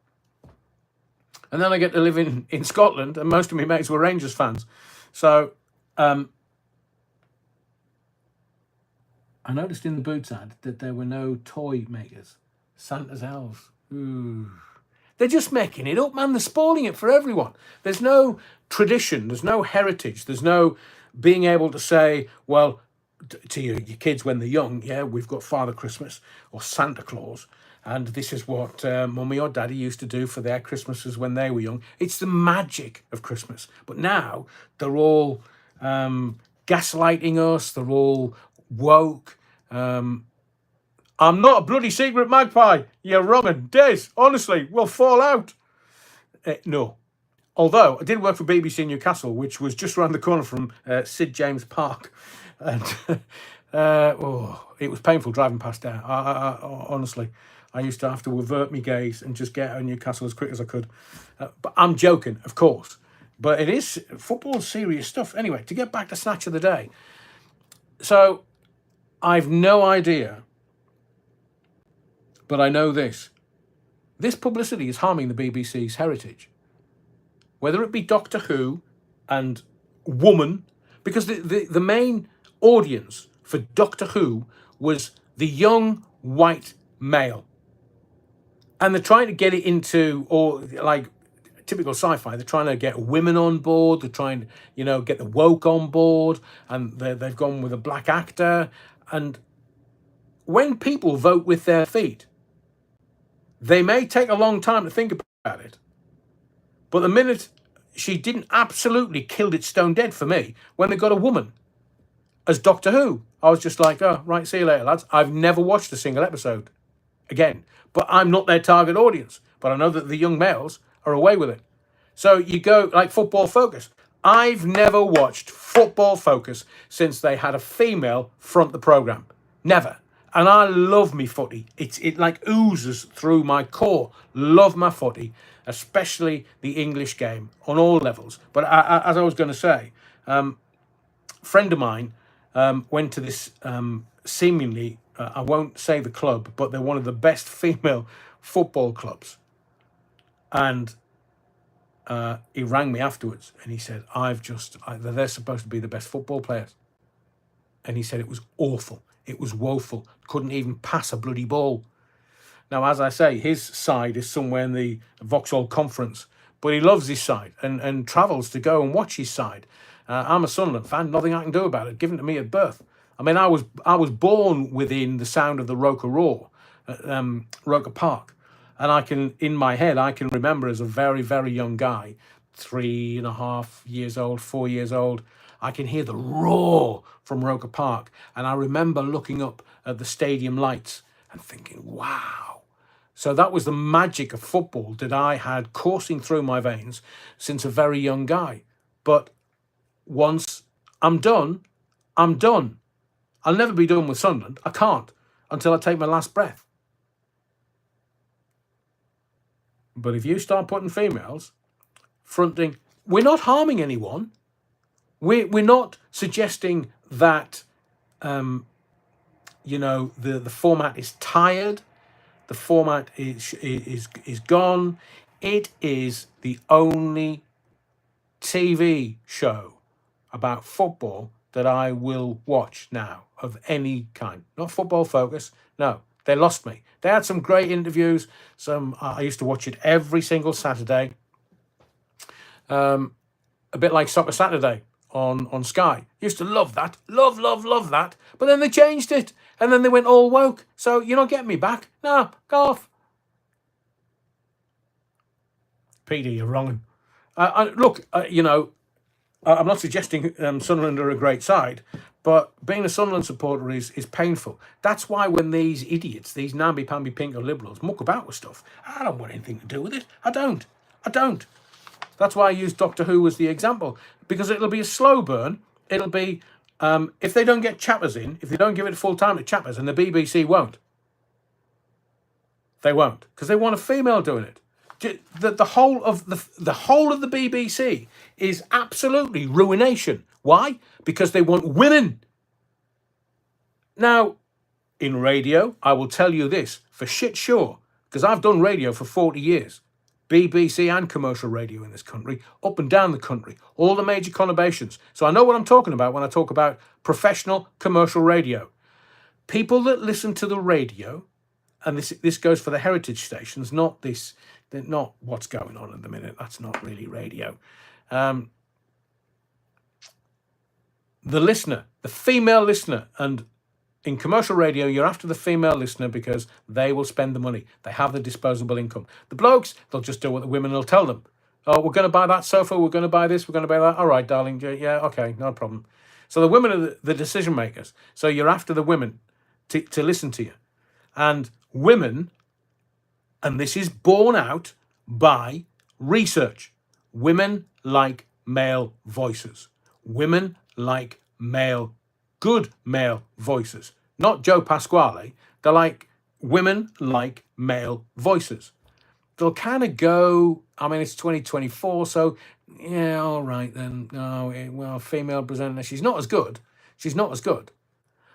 And then I get to live in Scotland, and most of my mates were Rangers fans. So I noticed in the boots ad that there were no toy makers. Santa's elves. Ooh. They're just making it up, man. They're spoiling it for everyone. There's no tradition. There's no heritage. There's no being able to say, well, to your kids when they're young, yeah, we've got Father Christmas or Santa Claus, and this is what mummy or daddy used to do for their Christmases when they were young. It's the magic of Christmas. But now they're all gaslighting us. They're all woke. I'm not a bloody secret magpie. You're wrong. And Des, honestly, we'll fall out. No. Although I did work for BBC Newcastle, which was just around the corner from Sid James Park. And it was painful driving past there. Honestly, I used to have to avert my gaze and just get out of Newcastle as quick as I could. But I'm joking, of course. But it is football, serious stuff. Anyway, to get back to Snatch of the Day. So I've no idea, but I know this. This publicity is harming the BBC's heritage. Whether it be Doctor Who and Woman, because the main audience for Doctor Who was the young white male. And they're trying to get it into, or like typical sci-fi, they're trying to get women on board, they're trying to, get the woke on board, and they've gone with a black actor. And when people vote with their feet, they may take a long time to think about it. But the minute she didn't absolutely killed it stone dead for me, when they got a woman as Doctor Who, I was just like, oh, right, see you later, lads. I've never watched a single episode again. But I'm not their target audience. But I know that the young males are away with it. So you go like Football Focus. I've never watched Football Focus since they had a female front the programme. Never. And I love me footy. It like oozes through my core. Love my footy, especially the English game on all levels. But as I was going to say, a friend of mine went to this seemingly, I won't say the club, but they're one of the best female football clubs. And he rang me afterwards and he said, they're supposed to be the best football players. And he said it was awful. It was woeful. Couldn't even pass a bloody ball. Now, as I say, his side is somewhere in the Vauxhall Conference, but he loves his side and travels to go and watch his side. I'm a Sunderland fan. Nothing I can do about it. Given to me at birth. I mean, I was born within the sound of the Roker Roar at Roker Park. And in my head, I can remember as a very, very young guy, 3.5 years old, 4 years old, I can hear the roar from Roker Park. And I remember looking up at the stadium lights and thinking, wow. So that was the magic of football that I had coursing through my veins since a very young guy. But once I'm done, I'm done. I'll never be done with Sunderland. I can't until I take my last breath. But if you start putting females fronting, we're not harming anyone. We're not suggesting that, the format is tired. The format is gone. It is the only TV show about football that I will watch now of any kind. Not Football Focus. No, they lost me. They had some great interviews. I used to watch it every single Saturday. A bit like Soccer Saturday on Sky. Used to love that. Love that. But then they changed it. And then they went all woke. So you're not getting me back. No, go off. PD, you're wrong. Look, I'm not suggesting Sunderland are a great side, but being a Sunderland supporter is painful. That's why when these idiots, these namby-pamby pinko liberals, muck about with stuff, I don't want anything to do with it. I don't. That's why I used Doctor Who as the example, because it'll be a slow burn. It'll be, if they don't get chappers in, if they don't give it full time to chappers, and the BBC won't. They won't, because they want a female doing it. The whole of the BBC is absolutely ruination. Why? Because they want women. Now, in radio, I will tell you this for shit sure, because I've done radio for 40 years. BBC and commercial radio in this country, up and down the country, all the major conurbations. So I know what I'm talking about when I talk about professional commercial radio. People that listen to the radio, and this goes for the heritage stations, not what's going on at the minute. That's not really radio. The listener, the female listener, and in commercial radio, you're after the female listener because they will spend the money. They have the disposable income. The blokes, they'll just do what the women will tell them. Oh, we're going to buy that sofa. We're going to buy this. We're going to buy that. All right, darling. Yeah, okay, no problem. So the women are the decision makers. So you're after the women to listen to you. And women, and this is borne out by research, women like male voices. Women like good male voices. Not Joe Pasquale. They're like, women like male voices. They'll kind of go, I mean, it's 2024, so yeah, all right then. No, well, female presenter, she's not as good.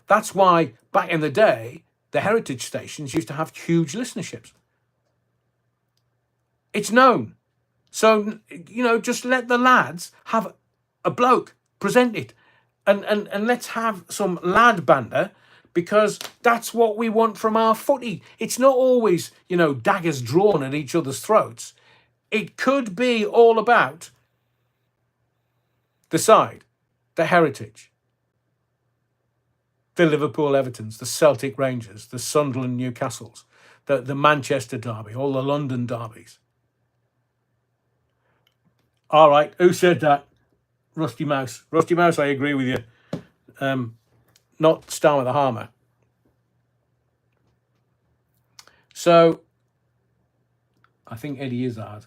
That's why back in the day, the heritage stations used to have huge listenerships. It's known. So, just let the lads have a bloke present it. And let's have some lad banter, because that's what we want from our footy. It's not always, daggers drawn at each other's throats. It could be all about the side, the heritage, the Liverpool Evertons, the Celtic Rangers, the Sunderland Newcastles, the Manchester derby, all the London derbies. All right, who said that? Rusty Mouse. Rusty Mouse, I agree with you. Not Star with a Hammer. So, I think Eddie Izzard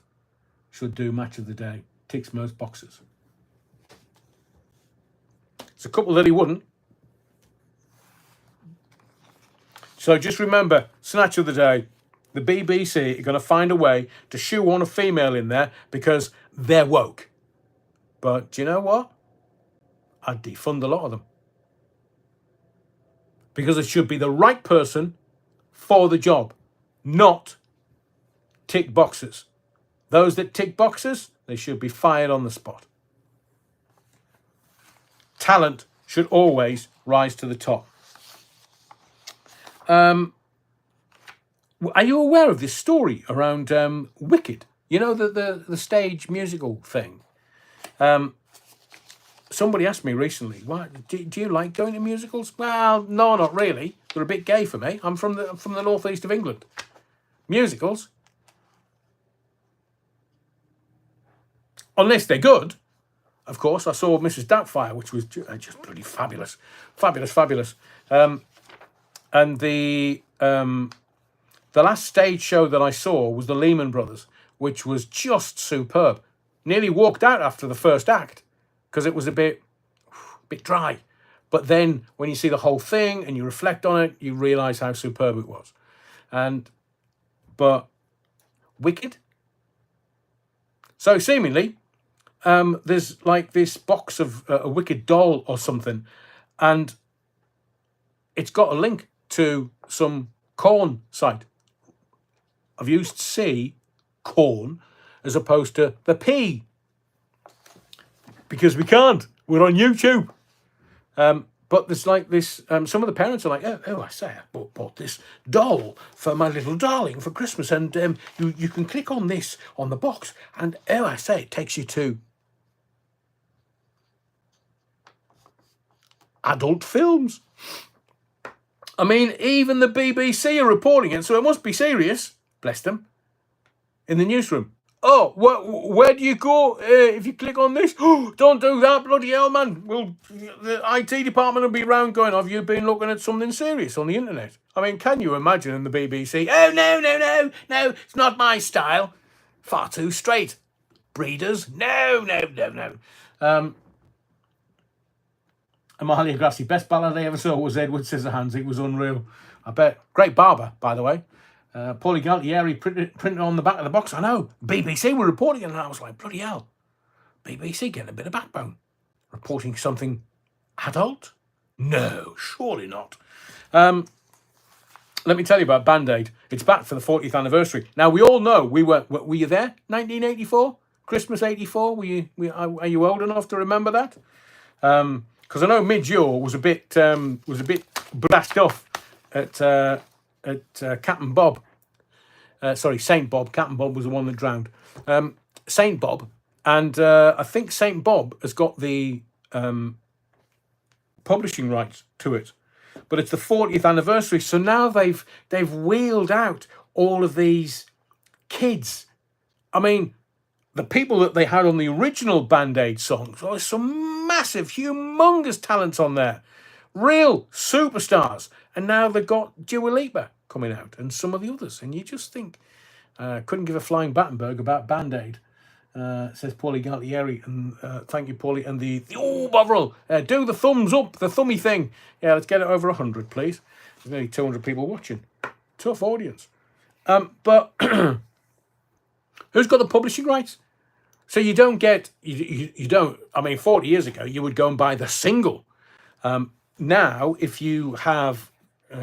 should do Match of the Day. Ticks most boxes. There's a couple that he wouldn't. So just remember, Snatch of the Day. The BBC are going to find a way to shoehorn a female in there because they're woke. But do you know what? I'd defund a lot of them. Because it should be the right person for the job, not tick boxes. Those that tick boxes, they should be fired on the spot. Talent should always rise to the top. Are you aware of this story around Wicked? You know, the stage musical thing. Somebody asked me recently, "What do you like going to musicals?" Well, no, not really. They're a bit gay for me. I'm from the northeast of England. Musicals, unless they're good. Of course, I saw Mrs. Doubtfire, which was just bloody fabulous. And the last stage show that I saw was the Lehman Brothers, which was just superb. Nearly walked out after the first act because it was a bit dry. But then when you see the whole thing and you reflect on it, you realise how superb it was. But Wicked. So seemingly, there's like this box of a Wicked doll or something, and it's got a link to some corn site. I've used C, corn, as opposed to the P, because we can't. We're on YouTube. But there's like this, some of the parents are like, oh, I say, I bought this doll for my little darling for Christmas, and you can click on this on the box, and I say, it takes you to. adult films. I mean, even the BBC are reporting it, so it must be serious. Bless them. In the newsroom. Oh, where do you go if you click on this? Oh, don't do that, bloody hell, man. Well, the IT department will be round going, have you been looking at something serious on the internet? I mean, can you imagine in the BBC? Oh, no, it's not my style. Far too straight. Breeders? No. Amalia Grassi, best ballad I ever saw was Edward Scissorhands. It was unreal. I bet. Great barber, by the way. Paulie Galtieri printed on the back of the box. I know. BBC were reporting it, and I was like, bloody hell. BBC getting a bit of backbone. Reporting something adult? No, surely not. Let me tell you about Band-Aid. It's back for the 40th anniversary. Now, we all know, were you there? 1984? Christmas 84? Are you old enough to remember that? Because I know Midge Ure was a bit blashed off at Captain Bob. Saint Bob. Captain Bob was the one that drowned. Saint Bob, and I think Saint Bob has got the publishing rights to it, but it's the 40th anniversary. So now they've wheeled out all of these kids. I mean, the people that they had on the original Band-Aid songs. Oh, there's some massive, humongous talents on there, real superstars, and now they've got Dua Lipa coming out and some of the others, and you just think couldn't give a flying Battenberg about Band-Aid. Says Paulie Galtieri, and thank you, Paulie. And the Bovril, do the thumbs up, the thummy thing. Yeah, let's get it over 100, please. There's nearly 200 people watching. Tough audience. But who's got the publishing rights? So you don't get, you don't, I mean, 40 years ago, you would go and buy the single. Now, if you have,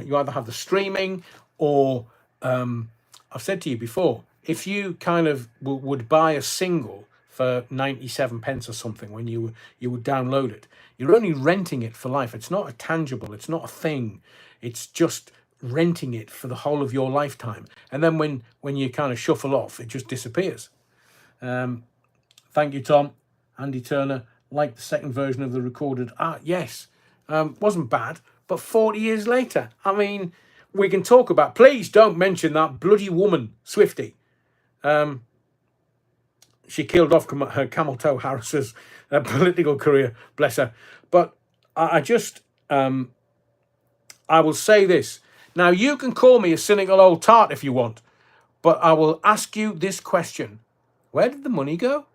you either have the streaming or, I've said to you before, if you kind of would buy a single for 97 pence or something when you would download it, you're only renting it for life. It's not a tangible, it's not a thing. It's just renting it for the whole of your lifetime. And then when you kind of shuffle off, it just disappears. Thank you, Tom. Andy Turner, like the second version of the recorded art. Yes, wasn't bad, but 40 years later, I mean, we can talk about, please don't mention that bloody woman, Swiftie. She killed off her Camel Toe Harris's political career, bless her. But I will say this. Now, you can call me a cynical old tart if you want, but I will ask you this question. Where did the money go?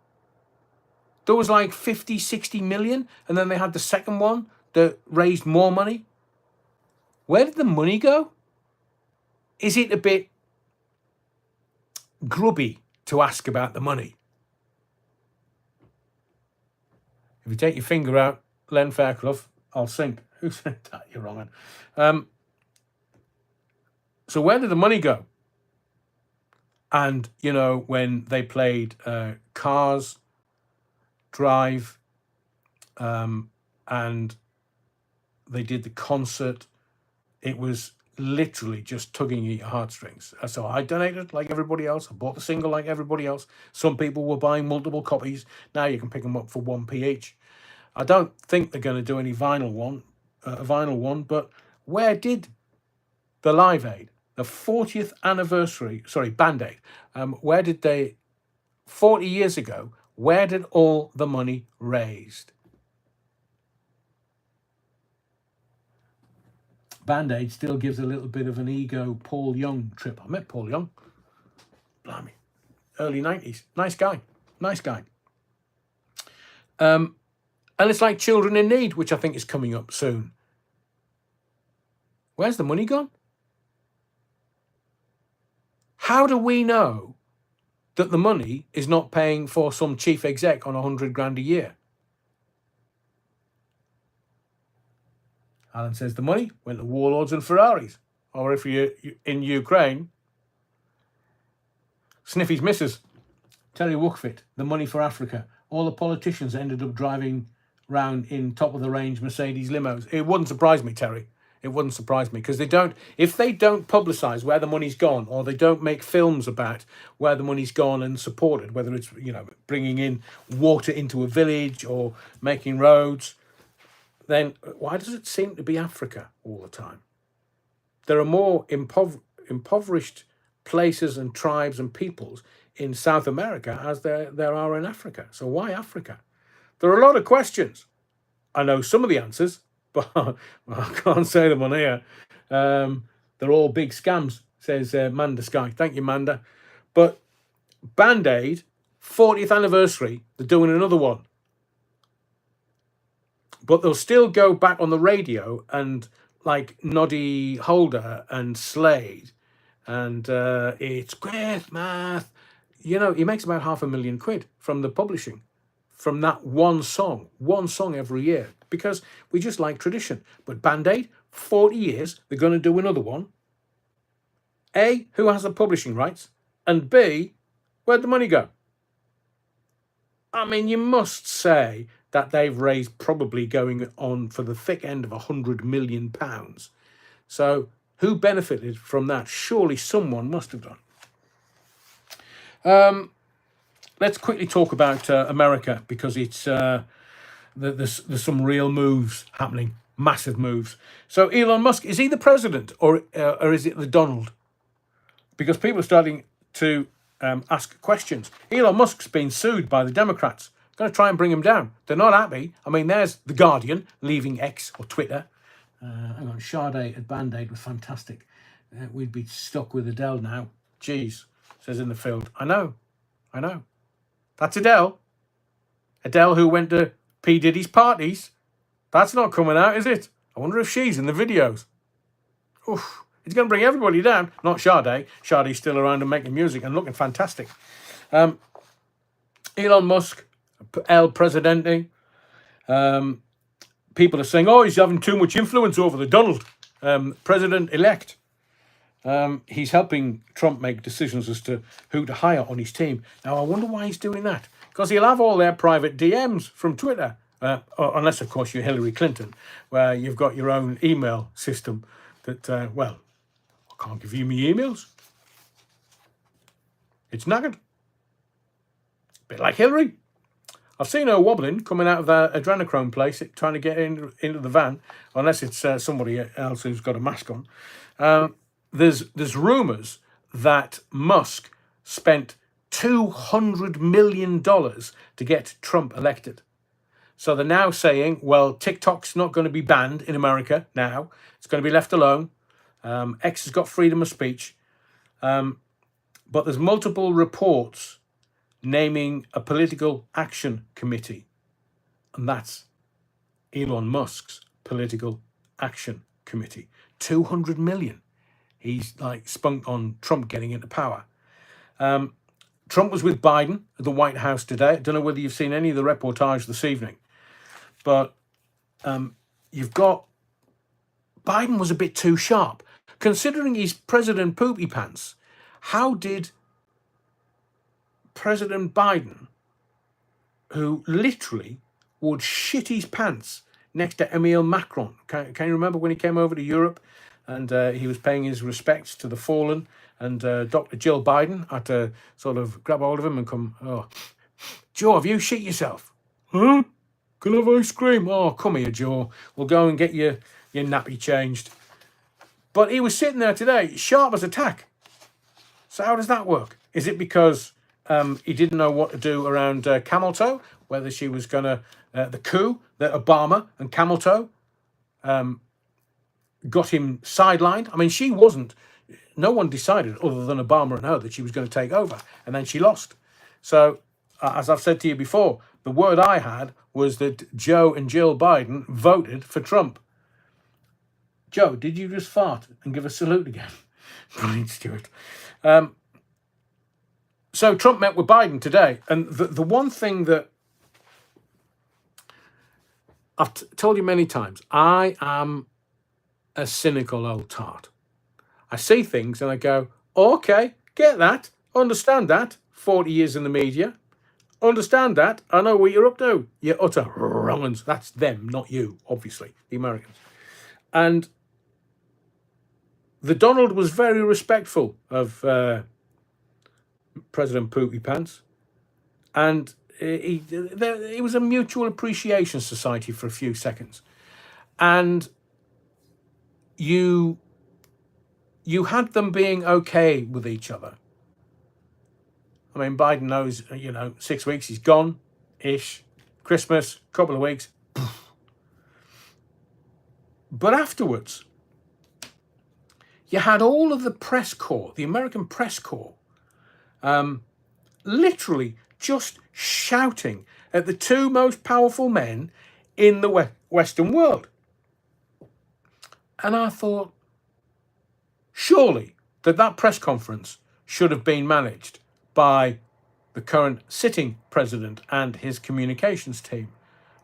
There was like 50, 60 million, and then they had the second one that raised more money. Where did the money go? Is it a bit grubby to ask about the money? If you take your finger out, Len Fairclough, I'll sink. Who said that? You're wrong. So where did the money go? And, you know, when they played Cars, Drive, and they did the concert, it was literally just tugging at your heartstrings. So I donated like everybody else. I bought the single like everybody else. Some people were buying multiple copies. Now you can pick them up for 1p each. I don't think they're going to do any vinyl one, but where did the Live Aid, the 40th anniversary, Band-Aid, where did they, 40 years ago, where did all the money raised? Band-Aid still gives a little bit of an ego Paul Young trip. I met Paul Young. Blimey. Early 90s. Nice guy. And it's like Children in Need, which I think is coming up soon. Where's the money gone? How do we know that the money is not paying for some chief exec on 100 grand a year? Alan says the money went to warlords and Ferraris. Or if you're in Ukraine, Sniffy's missus, Terry Wookfit, the money for Africa. All the politicians ended up driving round in top-of-the-range Mercedes limos. It wouldn't surprise me, Terry. It wouldn't surprise me, because if they don't publicise where the money's gone, or they don't make films about where the money's gone and supported, whether it's, you know, bringing in water into a village or making roads, then why does it seem to be Africa all the time? There are more impoverished places and tribes and peoples in South America as there are in Africa. So why Africa? There are a lot of questions. I know some of the answers, but I can't say them on here. They're all big scams, says Manda Sky. Thank you, Manda. But Band-Aid, 40th anniversary, they're doing another one. But they'll still go back on the radio and like Noddy Holder and Slade and it's great math. You know, he makes about £500,000 from the publishing, from that one song every year, because we just like tradition. But Band-Aid, 40 years, they're going to do another one. A, who has the publishing rights? And B, where'd the money go? I mean, you must say that they've raised probably going on for the thick end of £100 million. So who benefited from that? Surely someone must have done. Let's quickly talk about America, because it's there's some real moves happening, massive moves. So Elon Musk, is he the president or is it the Donald? Because people are starting to ask questions. Elon Musk's been sued by the Democrats. Going to try and bring him down. They're not happy. I mean, there's The Guardian leaving X or Twitter. Hang on, Sade at Band-Aid was fantastic. We'd be stuck with Adele now. Jeez, says in the field. I know. That's Adele. Adele who went to P. Diddy's parties. That's not coming out, is it? I wonder if she's in the videos. Oof. It's going to bring everybody down. Not Sade. Sade's still around and making music and looking fantastic. Elon Musk, El Presidente. People are saying, oh, he's having too much influence over the Donald, president-elect. He's helping Trump make decisions as to who to hire on his team. Now, I wonder why he's doing that. Because he'll have all their private DMs from Twitter. Unless, of course, you're Hillary Clinton, where you've got your own email system that, well, I can't give you my emails. It's knackered. Bit like Hillary. I've seen her wobbling coming out of the adrenochrome place, trying to get into the van, unless it's somebody else who's got a mask on. There's rumours that Musk spent $200 million to get Trump elected. So they're now saying, well, TikTok's not going to be banned in America now. It's going to be left alone. X has got freedom of speech. But there's multiple reports naming a political action committee. And that's Elon Musk's political action committee. 200 million. He's like spunked on Trump getting into power. Trump was with Biden at the White House today. I don't know whether you've seen any of the reportage this evening. But you've got Biden was a bit too sharp. Considering he's President Poopy Pants, how did President Biden, who literally would shit his pants next to Emmanuel Macron, can you remember when he came over to Europe and he was paying his respects to the fallen, and Dr. Jill Biden had to sort of grab hold of him and come, oh, Joe, have you shit yourself? Huh? Can I have ice cream? Oh, come here, Joe. We'll go and get your nappy changed. But he was sitting there today, sharp as a tack. So how does that work? Is it because he didn't know what to do around Camel Toe? Whether she was going to, the coup that Obama and Camel Toe got him sidelined. I mean, she wasn't, no one decided other than Obama and her that she was going to take over. And then she lost. So, as I've said to you before, the word I had was that Joe and Jill Biden voted for Trump. Joe, did you just fart and give a salute again? Brilliant, Stuart. So Trump met with Biden today. And the one thing that I've told you many times, I am a cynical old tart. I see things and I go, oh, okay, get that, understand that, 40 years in the media, understand that, I know what you're up to. You're utter wrong-uns. That's them, not you, obviously, the Americans. And the Donald was very respectful of President Poopy Pants. And it was a mutual appreciation society for a few seconds. And you had them being okay with each other. I mean, Biden knows, 6 weeks, he's gone-ish. Christmas, couple of weeks. But afterwards, you had all of the press corps, the American press corps, literally just shouting at the two most powerful men in the Western world. And I thought, surely that press conference should have been managed by the current sitting president and his communications team.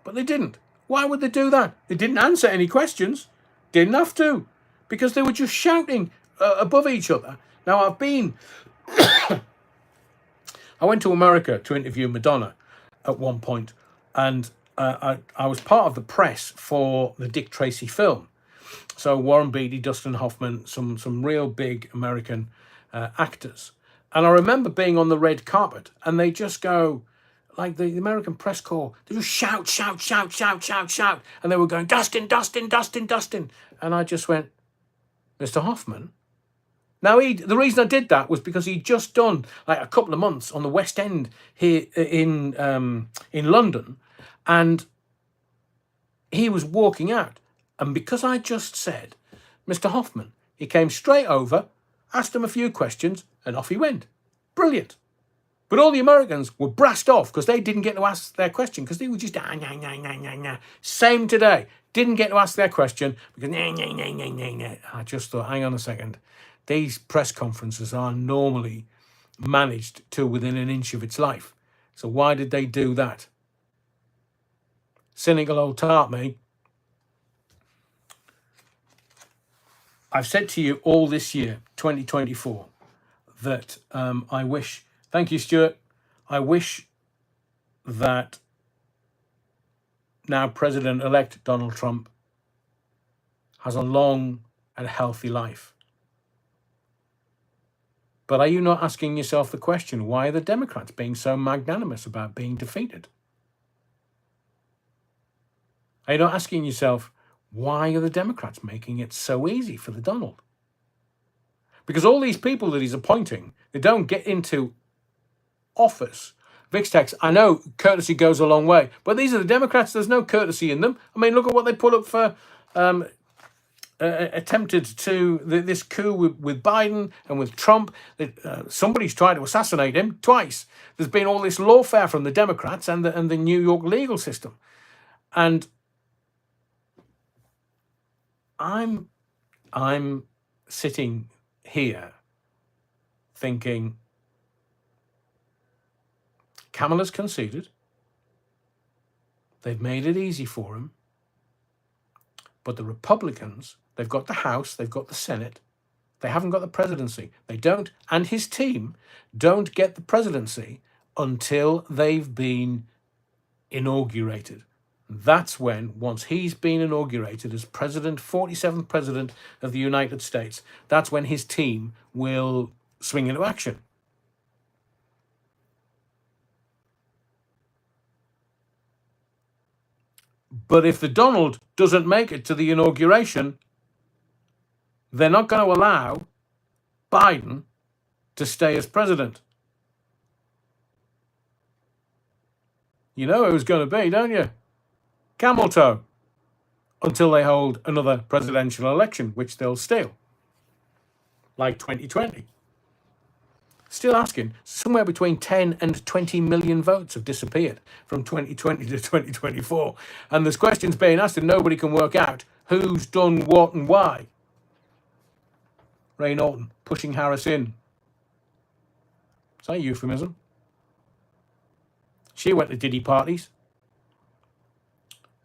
But they didn't. Why would they do that? They didn't answer any questions. Didn't have to. Because they were just shouting above each other. Now, I went to America to interview Madonna at one point, and I was part of the press for the Dick Tracy film. So Warren Beatty, Dustin Hoffman, some real big American actors. And I remember being on the red carpet, and they just go, like the American press corps, they just shout, shout, shout, shout, shout, shout. And they were going, Dustin, Dustin, Dustin, Dustin. And I just went, Mr. Hoffman? Now, the reason I did that was because he'd just done like a couple of months on the West End here in London, and he was walking out. And because I just said, Mr. Hoffman, he came straight over, asked him a few questions, and off he went. Brilliant. But all the Americans were brassed off because they didn't get to ask their question because they were just, Same today. Didn't get to ask their question because, I just thought, hang on a second. These press conferences are normally managed to within an inch of its life. So why did they do that? Cynical old tart, me. I've said to you all this year, 2024, that I wish, thank you, Stuart, I wish that now President-elect Donald Trump has a long and healthy life. But are you not asking yourself the question, why are the Democrats being so magnanimous about being defeated? Are you not asking yourself, why are the Democrats making it so easy for the Donald? Because all these people that he's appointing, they don't get into office. Vixtex, I know courtesy goes a long way, but these are the Democrats. There's no courtesy in them. I mean, look at what they put up for attempted to this coup with Biden and with Trump. Somebody's tried to assassinate him twice. There's been all this lawfare from the Democrats and the New York legal system. And I'm sitting here thinking, Kamala's conceded. They've made it easy for him. But the Republicans, they've got the House, they've got the Senate. They haven't got the presidency. They don't, and his team don't get the presidency until they've been inaugurated. That's when, once he's been inaugurated as president, 47th president of the United States, that's when his team will swing into action. But if the Donald doesn't make it to the inauguration, they're not going to allow Biden to stay as president. You know who's going to be, don't you? Camel toe. Until they hold another presidential election, which they'll steal. Like 2020. Still asking, somewhere between 10 and 20 million votes have disappeared from 2020 to 2024. And there's questions being asked and nobody can work out who's done what and why. Ray Norton pushing Harris in. Is that a euphemism? She went to Diddy parties.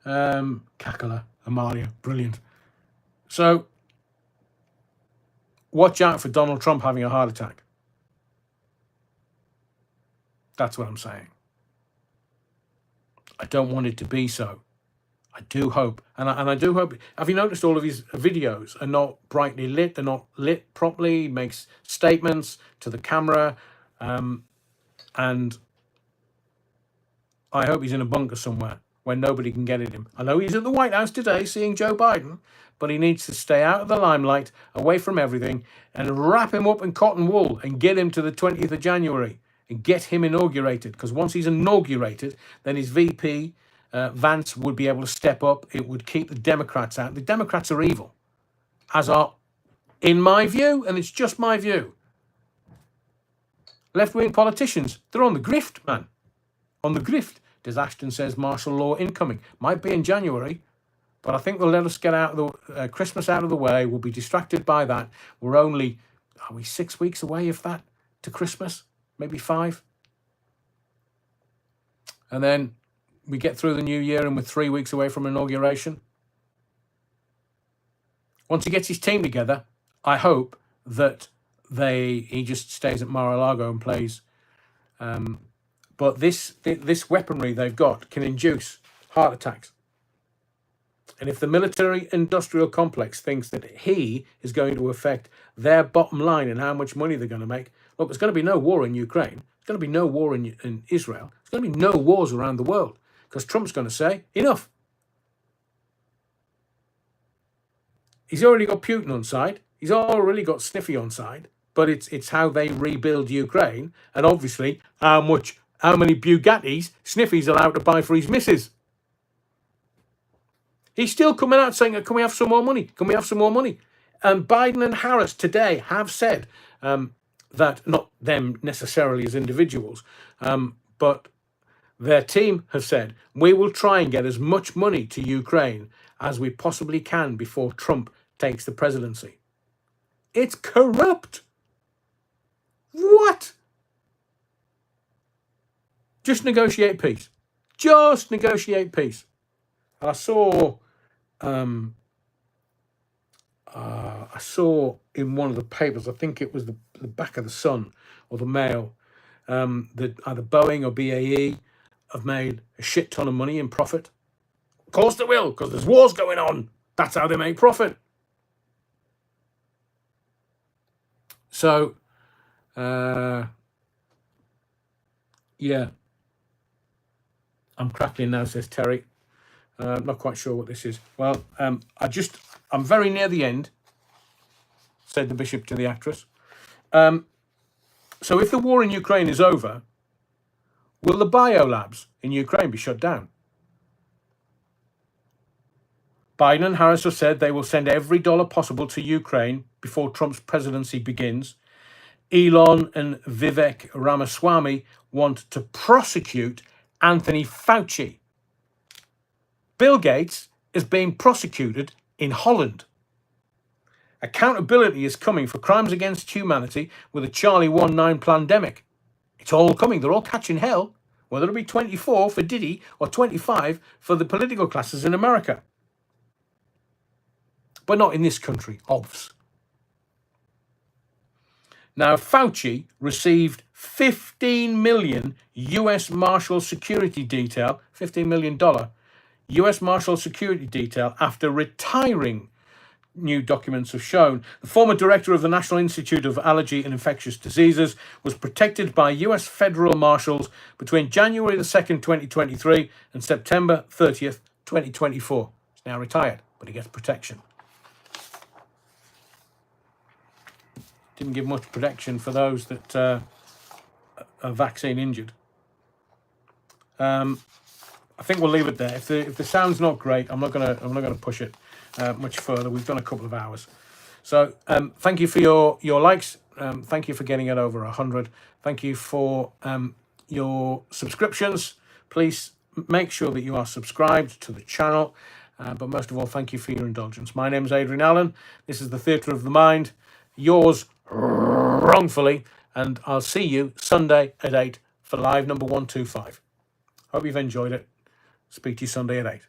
Kakala, Amalia, brilliant. So, watch out for Donald Trump having a heart attack. That's what I'm saying. I don't want it to be so. I do hope, and I do hope. Have you noticed all of his videos are not brightly lit? They're not lit properly. He makes statements to the camera, and I hope he's in a bunker somewhere. when nobody can get at him. I know he's at the White House today seeing Joe Biden, but he needs to stay out of the limelight, away from everything, and wrap him up in cotton wool and get him to the 20th of January and get him inaugurated. Because once he's inaugurated, then his VP, Vance, would be able to step up. It would keep the Democrats out. The Democrats are evil, as are, in my view, and it's just my view, left-wing politicians. They're on the grift, man. On the grift. Des Ashton says martial law incoming. Might be in January, but I think they'll let us get out of the Christmas out of the way. We'll be distracted by that. We're only, are we 6 weeks away, if that, to Christmas? Maybe 5. And then we get through the new year and we're 3 weeks away from inauguration. Once he gets his team together, I hope that he just stays at Mar-a-Lago and plays. But this weaponry they've got can induce heart attacks. And if the military-industrial complex thinks that he is going to affect their bottom line and how much money they're going to make, look, there's going to be no war in Ukraine. There's going to be no war in Israel. There's going to be no wars around the world because Trump's going to say, enough. He's already got Putin on side. He's already got Sniffy on side. But it's how they rebuild Ukraine, and obviously how many Bugattis Sniffy's allowed to buy for his missus. He's still coming out saying, can we have some more money? Can we have some more money? And Biden and Harris today have said that, not them necessarily as individuals, but their team have said, we will try and get as much money to Ukraine as we possibly can before Trump takes the presidency. It's corrupt. What? Just negotiate peace. Just negotiate peace. I saw in one of the papers, I think it was the back of the Sun or the Mail, that either Boeing or BAE have made a shit ton of money in profit. Of course they will, because there's wars going on. That's how they make profit. So, yeah. I'm crackling now, says Terry. I'm not quite sure what this is. Well, I'm very near the end, said the bishop to the actress. So if the war in Ukraine is over, will the biolabs in Ukraine be shut down? Biden and Harris have said they will send every dollar possible to Ukraine before Trump's presidency begins. Elon and Vivek Ramaswamy want to prosecute Anthony Fauci. Bill Gates is being prosecuted in Holland. Accountability is coming for crimes against humanity with a Charlie 19 pandemic. It's all coming. They're all catching hell, whether it be 24 for Diddy or 25 for the political classes in America. But not in this country, obvs. Now, Fauci received $15 million US Marshal Security Detail, $15 million US Marshal Security Detail after retiring, new documents have shown. The former director of the National Institute of Allergy and Infectious Diseases was protected by US federal marshals between January the 2nd, 2023 and September 30th, 2024. He's now retired, but he gets protection. Didn't give much protection for those that are vaccine injured. I think we'll leave it there. If the sound's not great, I'm not gonna push it much further. We've done a couple of hours, so thank you for your likes. Thank you for getting it over 100. Thank you for your subscriptions. Please make sure that you are subscribed to the channel. But most of all, thank you for your indulgence. My name is Adrian Allen. This is the Theatre of the Mind. Yours wrongfully, and I'll see you Sunday at 8 for live number 125. Hope you've enjoyed it. Speak to you Sunday at 8.